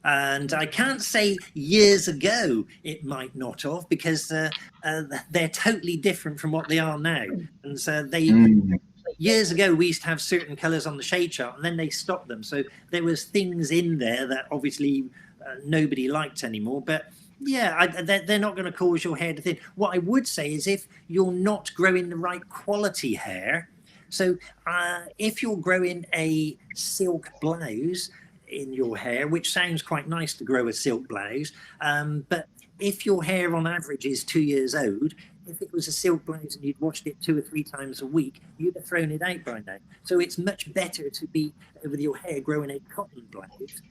S1: And I can't say years ago it might not have, because they're totally different from what they are now. And so years ago, we used to have certain colors on the shade chart, and then they stopped them. So there was things in there that obviously nobody liked anymore. But yeah, they're not going to cause your hair to thin. What I would say is, if you're not growing the right quality hair, so if you're growing a silk blouse in your hair, which sounds quite nice to grow a silk blouse, but if your hair on average is 2 years old, if it was a silk blouse and you'd washed it 2 or 3 times a week, you'd have thrown it out by now. So it's much better to be, with your hair, growing a cotton blouse,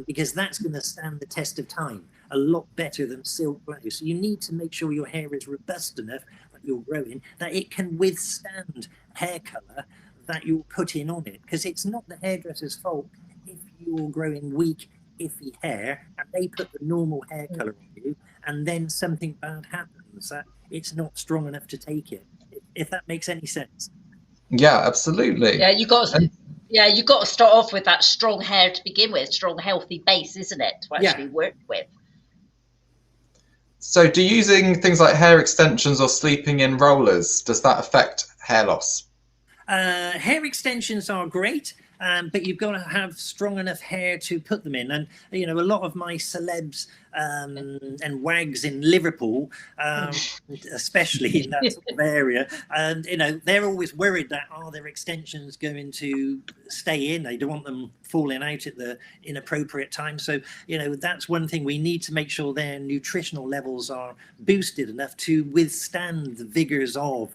S1: because that's going to stand the test of time a lot better than silk blouse. So you need to make sure your hair is robust enough that you're growing, that it can withstand hair color that you're putting on it, because it's not the hairdresser's fault if you're growing weak, iffy hair and they put the normal hair color on you, and then something bad happens, that it's not strong enough to take it. If that makes any sense.
S3: Yeah, absolutely.
S2: Yeah, you got to start off with that strong hair to begin with, strong, healthy base, isn't it, to actually work with.
S3: So do using things like hair extensions or sleeping in rollers, does that affect hair loss?
S1: Hair extensions are great, but you've got to have strong enough hair to put them in. And, a lot of my celebs and wags in Liverpool, especially in that sort of area, and, they're always worried that, are their extensions going to stay in? They don't want them falling out at the inappropriate time. So, that's one thing. We need to make sure their nutritional levels are boosted enough to withstand the vigors of,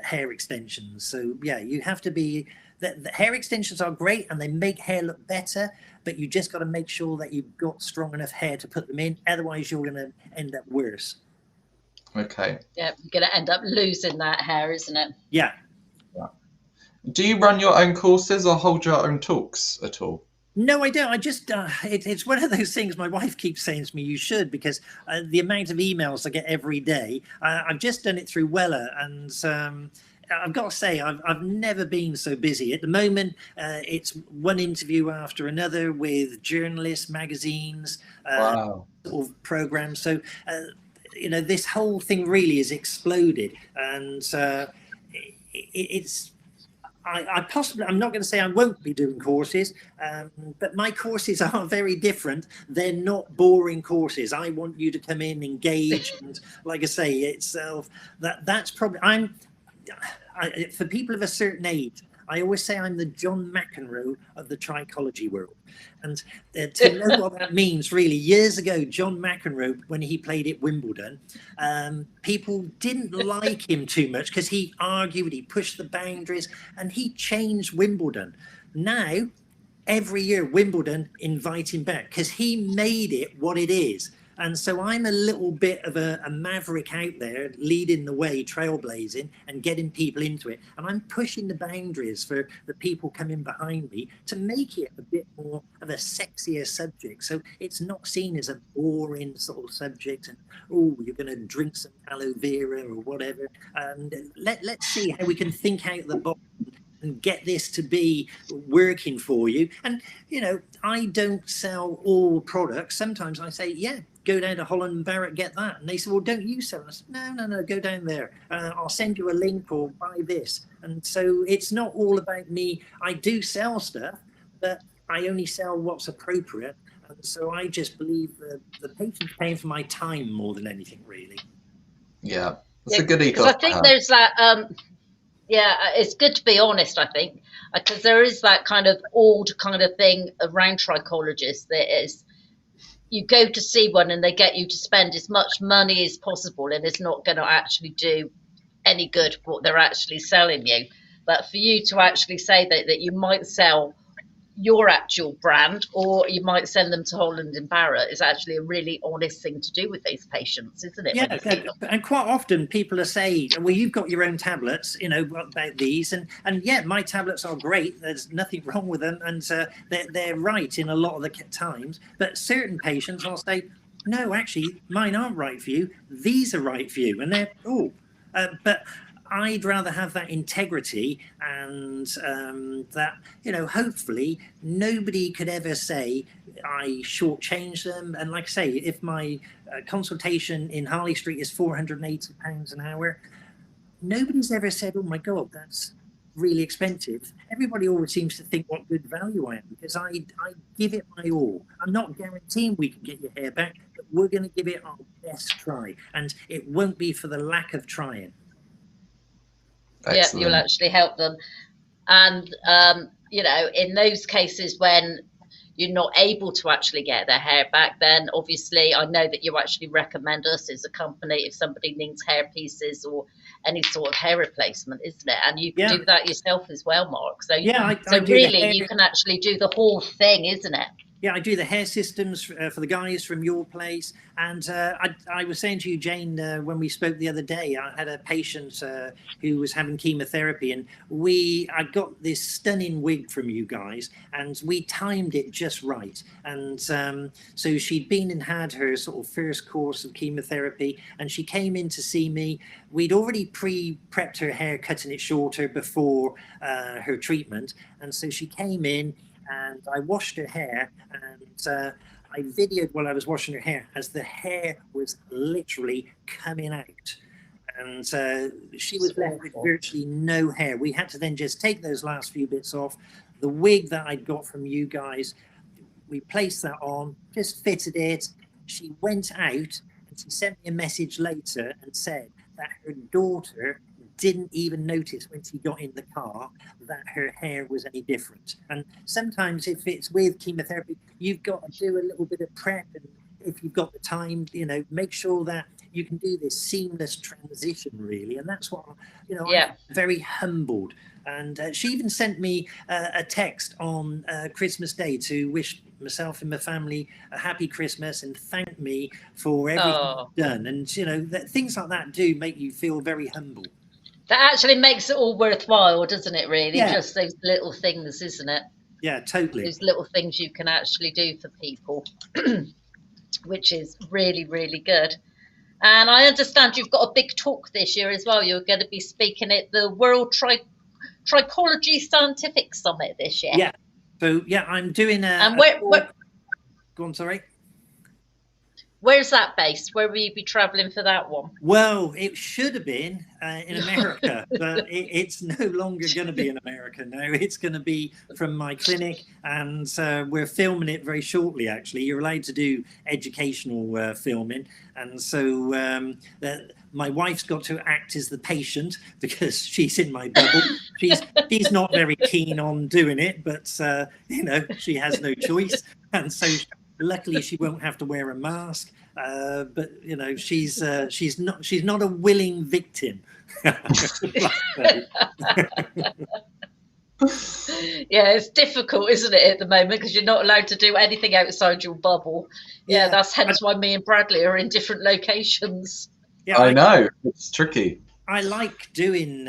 S1: hair extensions. So, yeah, you have to be... The hair extensions are great and they make hair look better, but you just got to make sure that you've got strong enough hair to put them in. Otherwise, you're going to end up worse.
S3: Okay.
S2: Yeah, you're going to end up losing that hair, isn't it?
S1: Yeah.
S3: Do you run your own courses or hold your own talks at all?
S1: No, I don't. I just, it's one of those things my wife keeps saying to me, you should, because the amount of emails I get every day, I've just done it through Weller. And I've got to say, I've never been so busy. At the moment, it's one interview after another with journalists, magazines,
S3: Wow.
S1: sort of programs. So, this whole thing really has exploded. And it's, I'm not going to say I won't be doing courses, but my courses are very different. They're not boring courses. I want you to come in, engage, and like I say, itself. That's probably for people of a certain age. I always say I'm the John McEnroe of the trichology world. And to know what that means, really, years ago, John McEnroe, when he played at Wimbledon, people didn't like him too much because he argued, he pushed the boundaries, and he changed Wimbledon. Now, every year, Wimbledon invite him back because he made it what it is. And so I'm a little bit of a maverick out there, leading the way, trailblazing and getting people into it. And I'm pushing the boundaries for the people coming behind me to make it a bit more of a sexier subject. So it's not seen as a boring sort of subject and, oh, you're going to drink some aloe vera or whatever. And let's see how we can think out the box and get this to be working for you. And, I don't sell all products. Sometimes I say, yeah, go down to Holland and Barrett, get that. And they say, well, don't you sell it? I said, no, go down there. I'll send you a link or buy this. And so it's not all about me. I do sell stuff, but I only sell what's appropriate. And so I just believe the patient's paying for my time more than anything, really.
S3: Yeah, that's a good ethos.
S2: Because I think there's that, it's good to be honest, I think, because there is that kind of old kind of thing around trichologists that is, you go to see one and they get you to spend as much money as possible and it's not going to actually do any good for what they're actually selling you. But for you to actually say that you might sell your actual brand or you might send them to Holland and Barrett is actually a really honest thing to do with these patients, isn't it?
S1: Yeah, and quite often people are saying, well, you've got your own tablets, about these, and yeah, my tablets are great, there's nothing wrong with them, and they're right in a lot of the times, but certain patients I'll say, no, actually mine aren't right for you, these are right for you, and they're but I'd rather have that integrity and that, hopefully nobody could ever say I shortchange them. And like I say, if my consultation in Harley Street is £480 an hour, nobody's ever said, oh my God, that's really expensive. Everybody always seems to think what good value I am because I give it my all. I'm not guaranteeing we can get your hair back, but we're going to give it our best try. And it won't be for the lack of trying.
S3: Excellent.
S2: Yeah, you'll actually help them. And, in those cases when you're not able to actually get their hair back, then obviously I know that you actually recommend us as a company if somebody needs hair pieces or any sort of hair replacement, isn't it? And you can do that yourself as well, Mark. So, I really, you can actually do the whole thing, isn't it?
S1: Yeah, I do the hair systems for the guys from your place. And I was saying to you, Jane, when we spoke the other day, I had a patient who was having chemotherapy and I got this stunning wig from you guys and we timed it just right. And so she'd been and had her sort of first course of chemotherapy and she came in to see me. We'd already pre-prepped her hair, cutting it shorter before her treatment. And so she came in, and I washed her hair and I videoed while I was washing her hair as the hair was literally coming out. And she was left with virtually no hair. We had to then just take those last few bits off. The wig that I'd got from you guys, we placed that on, just fitted it. She went out and she sent me a message later and said that her daughter didn't even notice when she got in the car that her hair was any different. And sometimes if it's with chemotherapy, you've got to do a little bit of prep. And if you've got the time, make sure that you can do this seamless transition, really. And that's what, I'm very humbled. And she even sent me a text on Christmas Day to wish myself and my family a happy Christmas and thanked me for everything
S2: Oh,
S1: I've done. And you know, things like that do make you feel very humble.
S2: that actually makes it all worthwhile, doesn't it, really?
S1: Yeah.
S2: Just those little things, isn't it?
S1: Yeah, totally.
S2: Those little things you can actually do for people, which is really, really good. And I understand you've got a big talk this year as well. You're going to be speaking at the World Trichology Scientific Summit this year.
S1: Yeah. So yeah, I'm doing a.
S2: And
S1: Go on, sorry.
S2: Where's that based? Where will you be travelling for that one?
S1: Well, it should have been in America, but it's no longer going to be in America. No, it's going to be from my clinic, and we're filming it very shortly. Actually, you're allowed to do educational filming, and so my wife's got to act as the patient because she's in my bubble. She's not very keen on doing it, but you know, she has no choice, and so. Luckily, she won't have to wear a mask, but you know, she's not a willing victim.
S2: Yeah, it's difficult, isn't it, at the moment, because you're not allowed to do anything outside your bubble. Yeah, that's hence why me and Bradley are in different locations.
S1: Yeah,
S3: I know, it's tricky.
S1: I like doing,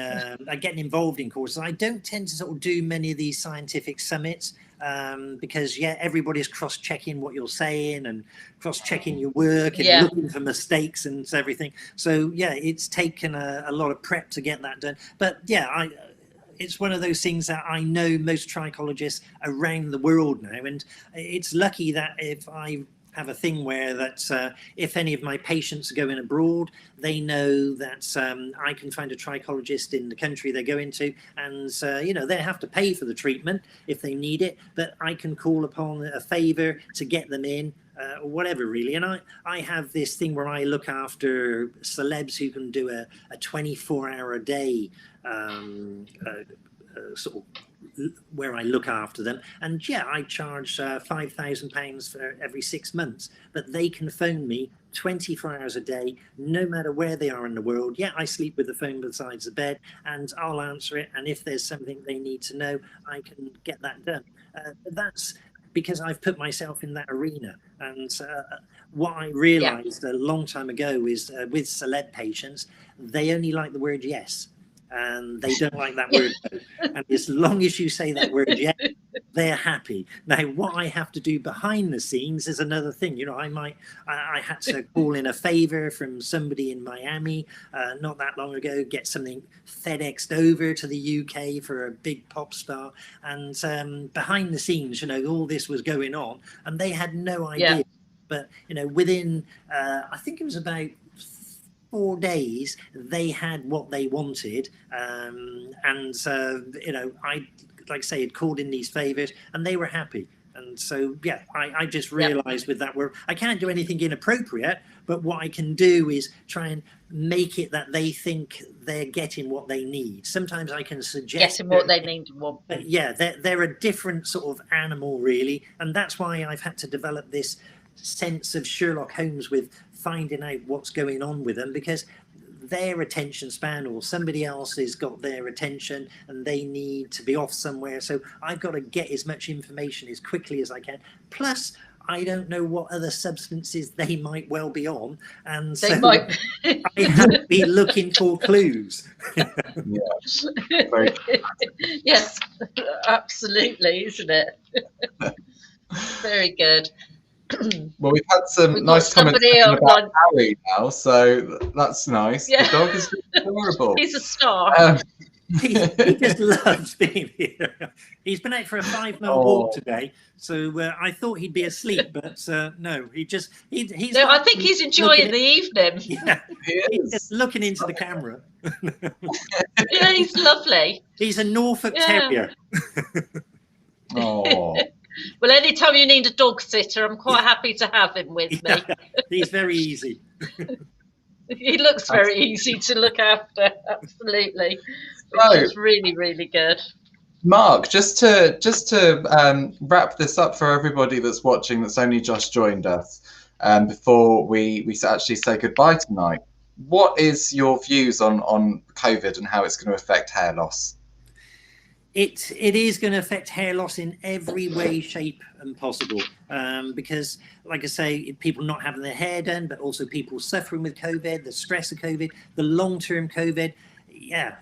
S1: getting involved in courses. I don't tend to sort of do many of these scientific summits because, everybody's cross-checking what you're saying and cross-checking your work and looking for mistakes and everything. So, it's taken a lot of prep to get that done. But, it's one of those things that I know most trichologists around the world now. And it's lucky that if I have a thing where that if any of my patients are going abroad, they know that I can find a trichologist in the country they're going to, and they have to pay for the treatment if they need it, but I can call upon a favor to get them in or whatever, really. And I have this thing where I look after celebs who can do a 24-hour a day sort of where I look after them, and I charge £5,000 for every 6 months, but they can phone me 24 hours a day, no matter where they are in the world. I sleep with the phone beside the bed, and I'll answer it, and if there's something they need to know, I can get that done. But that's because I've put myself in that arena. And what I realized a long time ago is with celeb patients, they only like the word yes. And they don't like that word no. And as long as you say that word yes, they're happy. Now what I have to do behind the scenes is another thing. I had to call in a favor from somebody in Miami not that long ago, get something FedExed over to the UK for a big pop star, and behind the scenes all this was going on and they had no idea. But within I think it was about 4 days, they had what they wanted, and I, like I say, had called in these favors, and they were happy. And so, I just realized with that word, I can't do anything inappropriate, but what I can do is try and make it that they think they're getting what they need. Sometimes I can suggest
S2: getting what they need.
S1: But they're a different sort of animal, really, and that's why I've had to develop this sense of Sherlock Holmes with finding out what's going on with them, because their attention span or somebody else has got their attention and they need to be off somewhere. So I've got to get as much information as quickly as I can. Plus, I don't know what other substances they might well be on, and so I have to be looking for clues.
S2: Yes, absolutely, isn't it? Very good.
S3: Well, we've had some nice comments about Harry now, so that's nice. The dog is adorable.
S2: He's a star.
S1: He just loves being here. He's been out for a 5-mile walk today, so I thought he'd be asleep, but no, he's.
S2: No, I think he's enjoying the evening.
S1: Yeah, he's just looking into the camera.
S2: Yeah, he's lovely.
S1: He's a Norfolk Terrier.
S3: Oh.
S2: Well, anytime you need a dog sitter, I'm quite happy to have him with me.
S1: He's very easy.
S2: He looks very easy to look after, absolutely. Which is really, really good.
S3: Mark, just to wrap this up for everybody that's watching, that's only just joined us, before we actually say goodbye tonight, what is your views on COVID and how it's going to affect hair loss?
S1: It is going to affect hair loss in every way, shape, and possible. Because, like I say, people not having their hair done, but also people suffering with COVID, the stress of COVID, the long-term COVID. Yeah,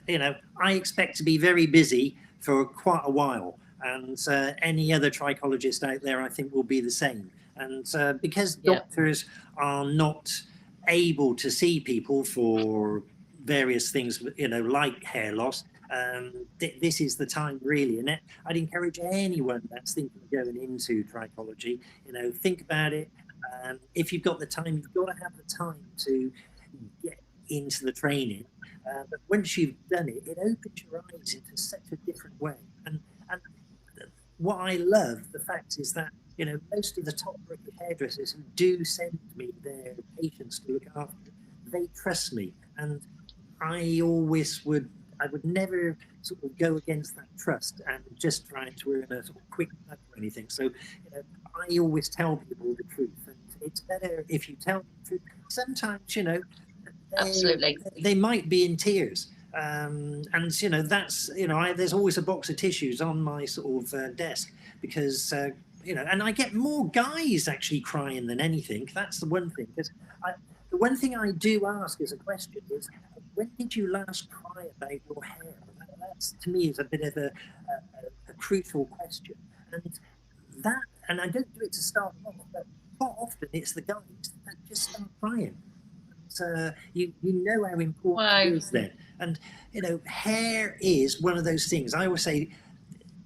S1: I expect to be very busy for quite a while, and any other trichologist out there, I think, will be the same. And because doctors are not able to see people for various things, like hair loss, this is the time really. And I'd encourage anyone that's thinking of going into trichology, think about it. If you've got the time, you've got to have the time to get into the training. But once you've done it, it opens your eyes into such a different way. And what I love, the fact is that, most of the top British hairdressers who do send me their patients to look after, they trust me. And I would never sort of go against that trust and just try to earn a sort of quick buck or anything. So, I always tell people the truth, and it's better if you tell them the truth. Sometimes,
S2: Absolutely,
S1: they might be in tears. And that's there's always a box of tissues on my sort of desk, because and I get more guys actually crying than anything. That's the one thing. Because the one thing I do ask as a question is, when did you last cry about your hair? That's, to me, is a bit of a crucial question. And I don't do it to start off, but quite often it's the guys that just start crying. You know how important it is then. And hair is one of those things. I always say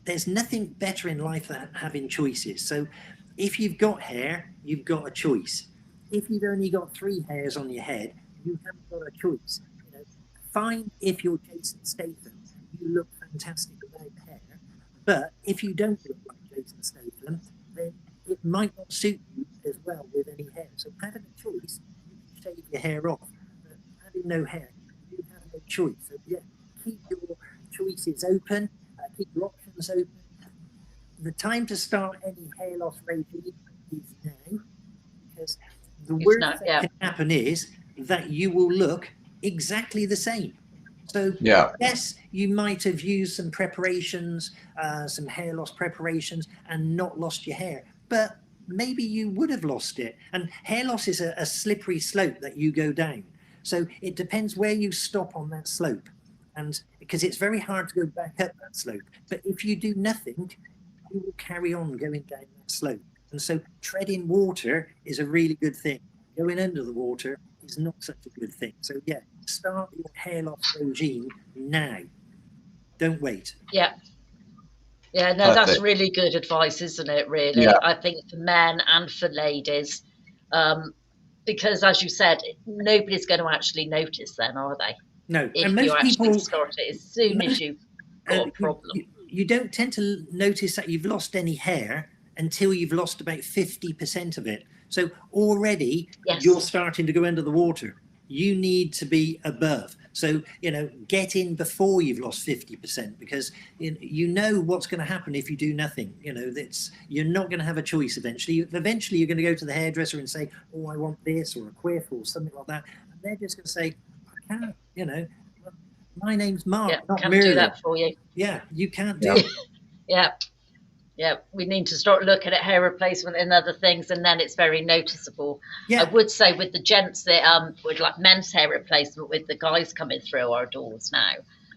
S1: there's nothing better in life than having choices. So if you've got hair, you've got a choice. If you've only got 3 hairs on your head, you haven't got a choice. Fine if you're Jason Statham, you look fantastic without hair. But if you don't look like Jason Statham, then it might not suit you as well with any hair. So having a choice, you can shave your hair off. But having no hair, you have no choice. So keep your choices open, keep your options open. The time to start any hair loss regime is now, because the worst that can happen is that you will look exactly the same. So yes, you might have used some preparations, some hair loss preparations, and not lost your hair, but maybe you would have lost it. And hair loss is a slippery slope that you go down. So it depends where you stop on that slope, and because it's very hard to go back up that slope. But if you do nothing, you will carry on going down that slope. And so treading water is a really good thing. Going under the water is not such a good thing. So start your hair loss regime now. Don't wait.
S2: No, that's really good advice, isn't it? Really, I think for men and for ladies, because as you said, nobody's going to actually notice then, are they?
S1: No,
S2: if
S1: and most
S2: you actually
S1: people
S2: start it as soon as you've got a problem.
S1: You don't tend to notice that you've lost any hair until you've lost about 50% of it. So already you're starting to go under the water. You need to be above. So, get in before you've lost 50%, because you know what's going to happen if you do nothing. You're not going to have a choice eventually. Eventually you're going to go to the hairdresser and say, oh, I want this, or a quiff, or something like that. And they're just going to say, I can't, my name's Mark, not
S2: can't
S1: Merlin.
S2: do that for you.
S1: Yeah, you can't do it.
S2: We need to start looking at hair replacement and other things, and then it's very noticeable.
S1: Yeah.
S2: I would say with the gents that would like men's hair replacement, with the guys coming through our doors now,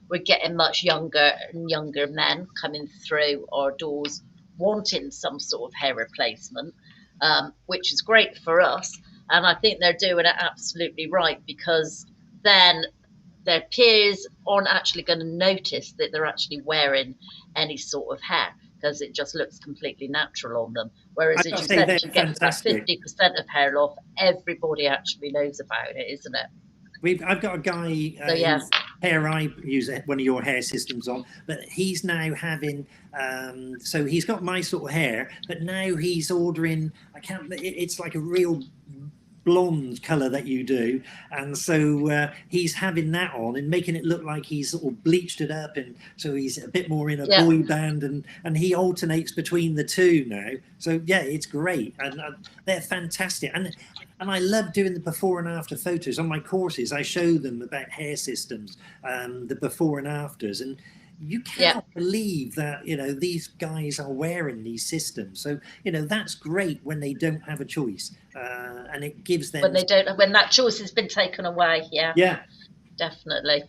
S2: we're getting much younger and younger men coming through our doors wanting some sort of hair replacement, which is great for us. And I think they're doing it absolutely right, because then their peers aren't actually going to notice that they're actually wearing any sort of hair, because it just looks completely natural on them. Whereas, as you said, if you get that 50% of hair loss, everybody actually knows about it, isn't it?
S1: I've got a guy whose hair I use one of your hair systems on, but he's now having, so he's got my sort of hair, but now he's ordering, it's like a real blonde color that you do, and so he's having that on and making it look like he's sort of bleached it up, and so he's a bit more in a boy band, and he alternates between the two now. So it's great, and they're fantastic, and I love doing the before and after photos on my courses. I show them about hair systems, the before and afters, and you cannot believe that, you know, these guys are wearing these systems. So, you know, that's great when they don't have a choice, and it gives them
S2: when that choice has been taken away.
S1: yeah,
S2: Definitely.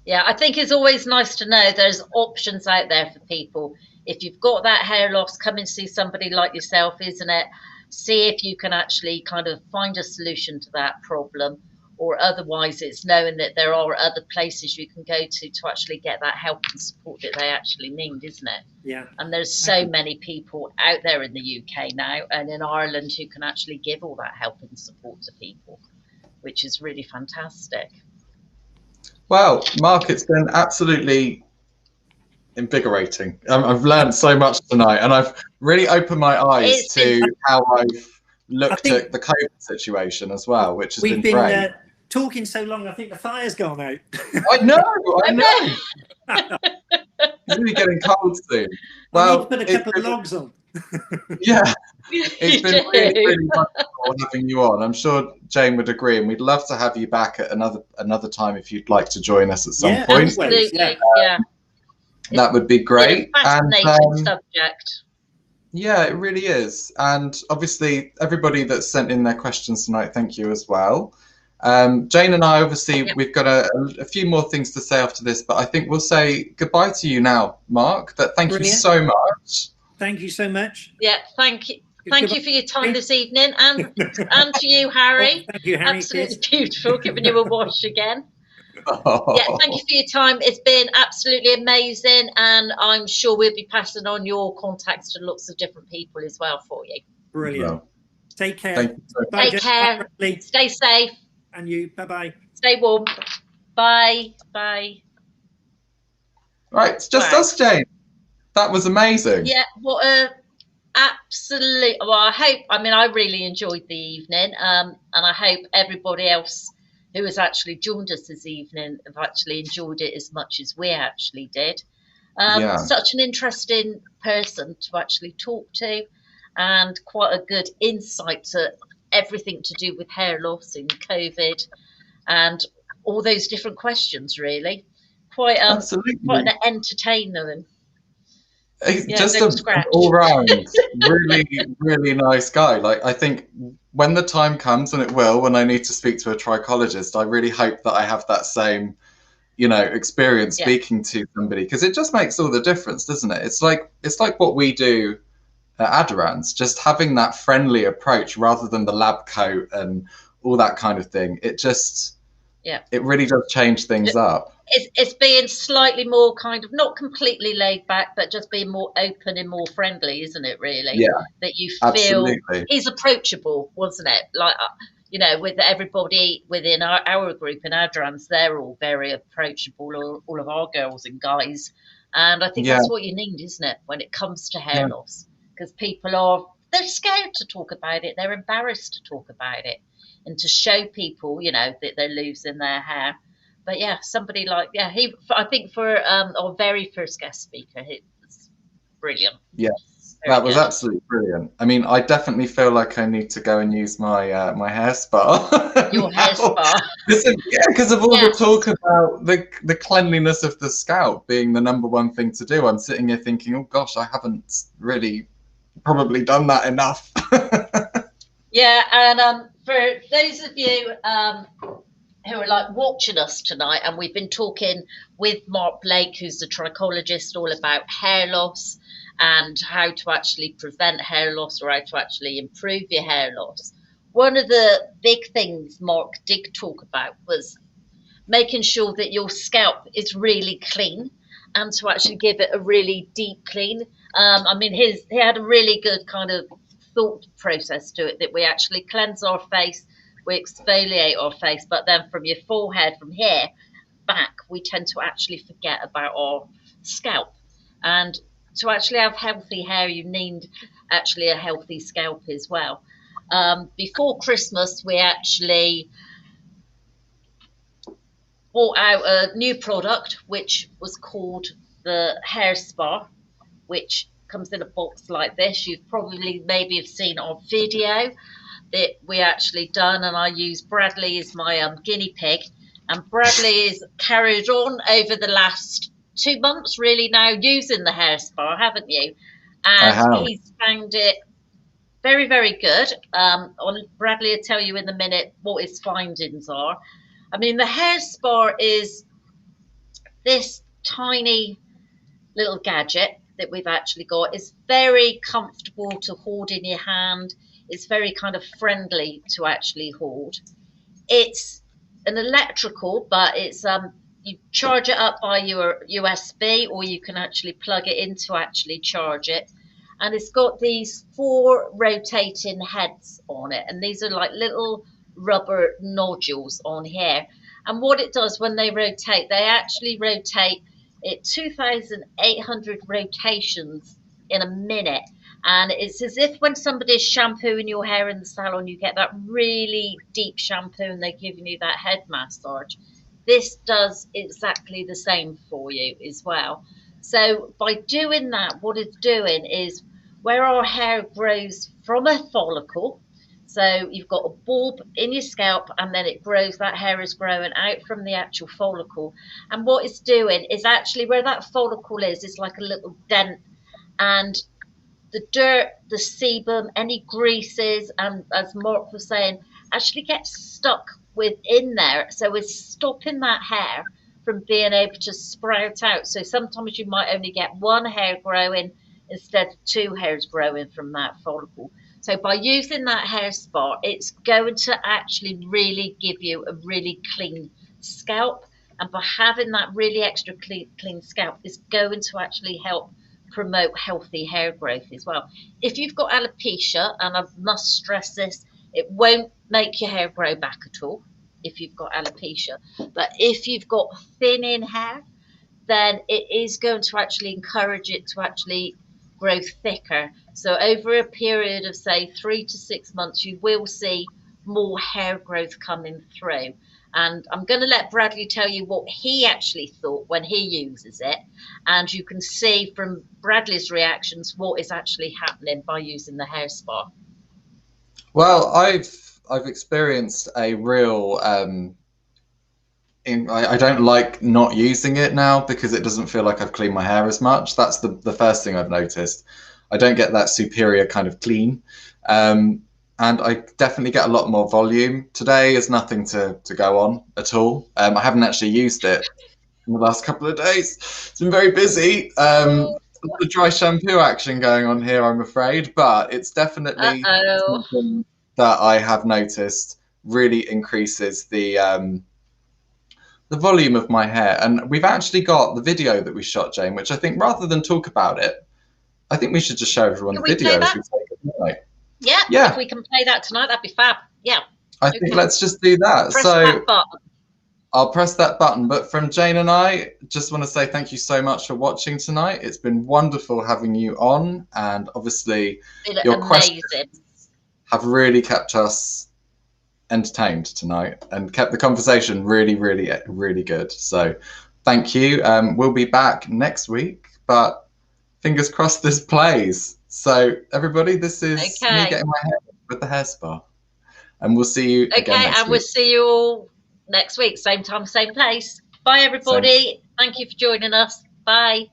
S2: Yeah, I think it's always nice to know there's options out there for people. If you've got that hair loss, come and see somebody like yourself, isn't it? See if you can actually kind of find a solution to that problem, or otherwise it's knowing that there are other places you can go to actually get that help and support that they actually need, isn't it?
S1: yeah.
S2: And there's so many people out there in the UK now and in Ireland who can actually give all that help and support to people, which is really fantastic.
S3: Well, Mark, it's been absolutely invigorating. I've learned so much tonight, and I've really opened my eyes to how I've looked at the COVID situation as well, which has been great.
S1: Talking so long, I think the fire's gone out.
S3: I know. It's really getting cold soon.
S1: Well, I need to put a couple of logs on.
S3: Yeah, it's been really wonderful having you on. I'm sure Jane would agree, and we'd love to have you back at another time if you'd like to join us at some point.
S2: Absolutely,
S3: that would be great.
S2: It's a fascinating subject.
S3: Yeah, it really is. And obviously, everybody that's sent in their questions tonight, thank you as well. Jane and I, obviously, we've got a few more things to say after this, but I think we'll say goodbye to you now, Mark. Thank you so much.
S1: Thank you so much.
S2: Yeah, thank you. Thank you for your time this evening, and to you, Harry.
S1: Thank you, Harry.
S2: Absolutely beautiful, giving you a wash again.
S3: Oh.
S2: Yeah, thank you for your time. It's been absolutely amazing, and I'm sure we'll be passing on your contacts to lots of different people as well for you.
S1: Brilliant.
S3: Well,
S1: take care.
S3: Thank you.
S2: Bye, take care.
S1: Bye.
S2: Stay safe.
S1: And you. Bye-bye.
S2: Stay warm. Bye. Bye.
S3: Right, it's just us, Jane. That was amazing.
S2: Yeah, what a absolute. Well, I really enjoyed the evening, and I hope everybody else who has actually joined us this evening have actually enjoyed it as much as we actually did. Such an interesting person to actually talk to, and quite a good insight to everything to do with hair loss and COVID and all those different questions, really. Quite an entertainer.
S3: Just an all-round really, really nice guy. Like, I think when the time comes, and it will, when I need to speak to a trichologist, I really hope that I have that same, experience speaking to somebody, because it just makes all the difference, doesn't it? It's like what we do at Aderans, just having that friendly approach rather than the lab coat and all that kind of thing. It just, it really does change things up.
S2: It's being slightly more kind of not completely laid back, but just being more open and more friendly, isn't it? Really, that you feel he's approachable, wasn't it? Like, with everybody within our group in Aderans, they're all very approachable, all of our girls and guys, and I think that's what you need, isn't it, when it comes to hair loss? Because people they're scared to talk about it, they're embarrassed to talk about it, and to show people, that they're losing their hair. But somebody like I think for our very first guest speaker, he was brilliant.
S3: Yeah, that was absolutely brilliant. I mean, I definitely feel like I need to go and use my my hair spa.
S2: Your hair spa.
S3: Because of all the talk about the cleanliness of the scalp being the #1 thing to do, I'm sitting here thinking, oh gosh, I haven't really probably done that enough.
S2: And for those of you who are watching us tonight, and we've been talking with Mark Blake, who's a trichologist, all about hair loss and how to actually prevent hair loss or how to actually improve your hair loss. One of the big things Mark did talk about was making sure that your scalp is really clean, and to actually give it a really deep clean. He had a really good kind of thought process to it, that we actually cleanse our face, we exfoliate our face, but then from your forehead, from here back, we tend to actually forget about our scalp. And to actually have healthy hair, you need actually a healthy scalp as well. Before Christmas, we actually brought out a new product, which was called the Hair Spa, which comes in a box like this. You've probably maybe have seen our video that we actually done, and I use Bradley as my guinea pig, and Bradley is carried on over the last 2 months really now using the hair spa, haven't you?
S3: I
S2: And
S3: have.
S2: he's found it very, very good. Bradley will tell you in a minute what his findings are. I mean, the hair spa is this tiny little gadget that we've actually got. It's very comfortable to hold in your hand. It's very kind of friendly to actually hold. It's an electrical, but it's you charge it up by your USB, or you can actually plug it in to actually charge it. And it's got these 4 rotating heads on it, and these are like little rubber nodules on here. And what it does when they actually rotate it 2,800 rotations in a minute. And it's as if when somebody's shampooing your hair in the salon, you get that really deep shampoo and they're giving you that head massage. This does exactly the same for you as well. So by doing that, what it's doing is where our hair grows from a follicle. So you've got a bulb in your scalp and then it grows, that hair is growing out from the actual follicle. And what it's doing is actually where that follicle is, it's like a little dent, and the dirt, the sebum, any greases, and as Mark was saying, actually gets stuck within there. So it's stopping that hair from being able to sprout out. So sometimes you might only get 1 hair growing instead of 2 hairs growing from that follicle. So by using that hair spa, it's going to actually really give you a really clean scalp. And by having that really extra clean scalp, it's going to actually help promote healthy hair growth as well. If you've got alopecia, and I must stress this, it won't make your hair grow back at all if you've got alopecia. But if you've got thinning hair, then it is going to actually encourage it to actually grow thicker. So over a period of say 3 to 6 months, you will see more hair growth coming through. And I'm going to let Bradley tell you what he actually thought when he uses it. And you can see from Bradley's reactions what is actually happening by using the hair spa.
S3: Well, I've experienced a real I don't like not using it now because it doesn't feel like I've cleaned my hair as much. That's the first thing I've noticed. I don't get that superior kind of clean. And I definitely get a lot more volume. Today is nothing to go on at all. I haven't actually used it in the last couple of days. It's been very busy. A lot of dry shampoo action going on here, I'm afraid, but it's definitely something that I have noticed really increases the volume of my hair. And we've actually got the video that we shot, Jane, which I think rather than talk about it, I think we should just show everyone the video.
S2: Yeah, if we can play that tonight, that'd be fab. Yeah.
S3: I think let's just do that.
S2: Press that button.
S3: I'll press that button. But from Jane and I, just want to say thank you so much for watching tonight. It's been wonderful having you on. And obviously, your questions have really kept us entertained tonight and kept the conversation really, really, really good. So thank you. We'll be back next week, but fingers crossed this plays. So everybody, this is me getting my hair with the hair spa, and we'll see you again next week.
S2: We'll see you all next week, same time, same place. Bye everybody. Thank you for joining us. Bye.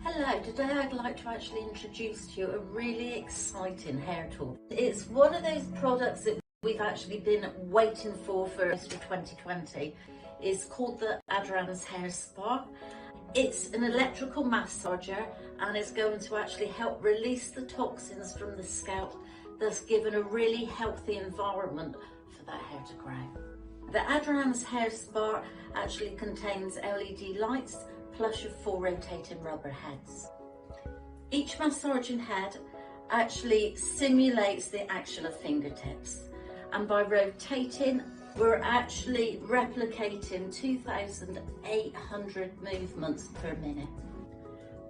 S4: Hello, today I'd like to actually introduce to you a really exciting hair tool. It's one of those products that we've actually been waiting for most of 2020. It's called the Aderans Hair Spa. It's an electrical massager and it's going to actually help release the toxins from the scalp, thus giving a really healthy environment for that hair to grow. The Aderans Hair Spa actually contains LED lights plus your 4 rotating rubber heads. Each massaging head actually simulates the action of fingertips, and by rotating we're actually replicating 2,800 movements per minute.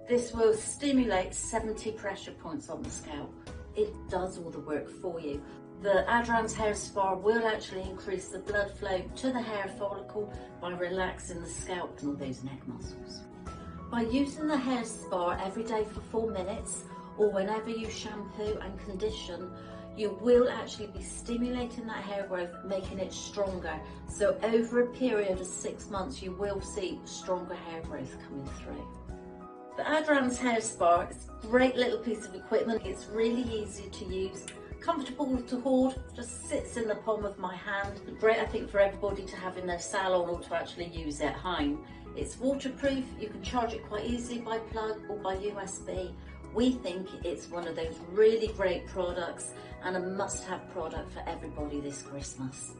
S4: This will stimulate 70 pressure points on the scalp. It does all the work for you. The Aderans Hair Spa will actually increase the blood flow to the hair follicle by relaxing the scalp and all those neck muscles. By using the hair spa every day for 4 minutes, or whenever you shampoo and condition you will actually be stimulating that hair growth, making it stronger. So over a period of 6 months, you will see stronger hair growth coming through. The Aderans Hair Spa is a great little piece of equipment. It's really easy to use, comfortable to hold, just sits in the palm of my hand. Great, I think, for everybody to have in their salon or to actually use at home. It's waterproof, you can charge it quite easily by plug or by USB. We think it's one of those really great products and a must-have product for everybody this Christmas.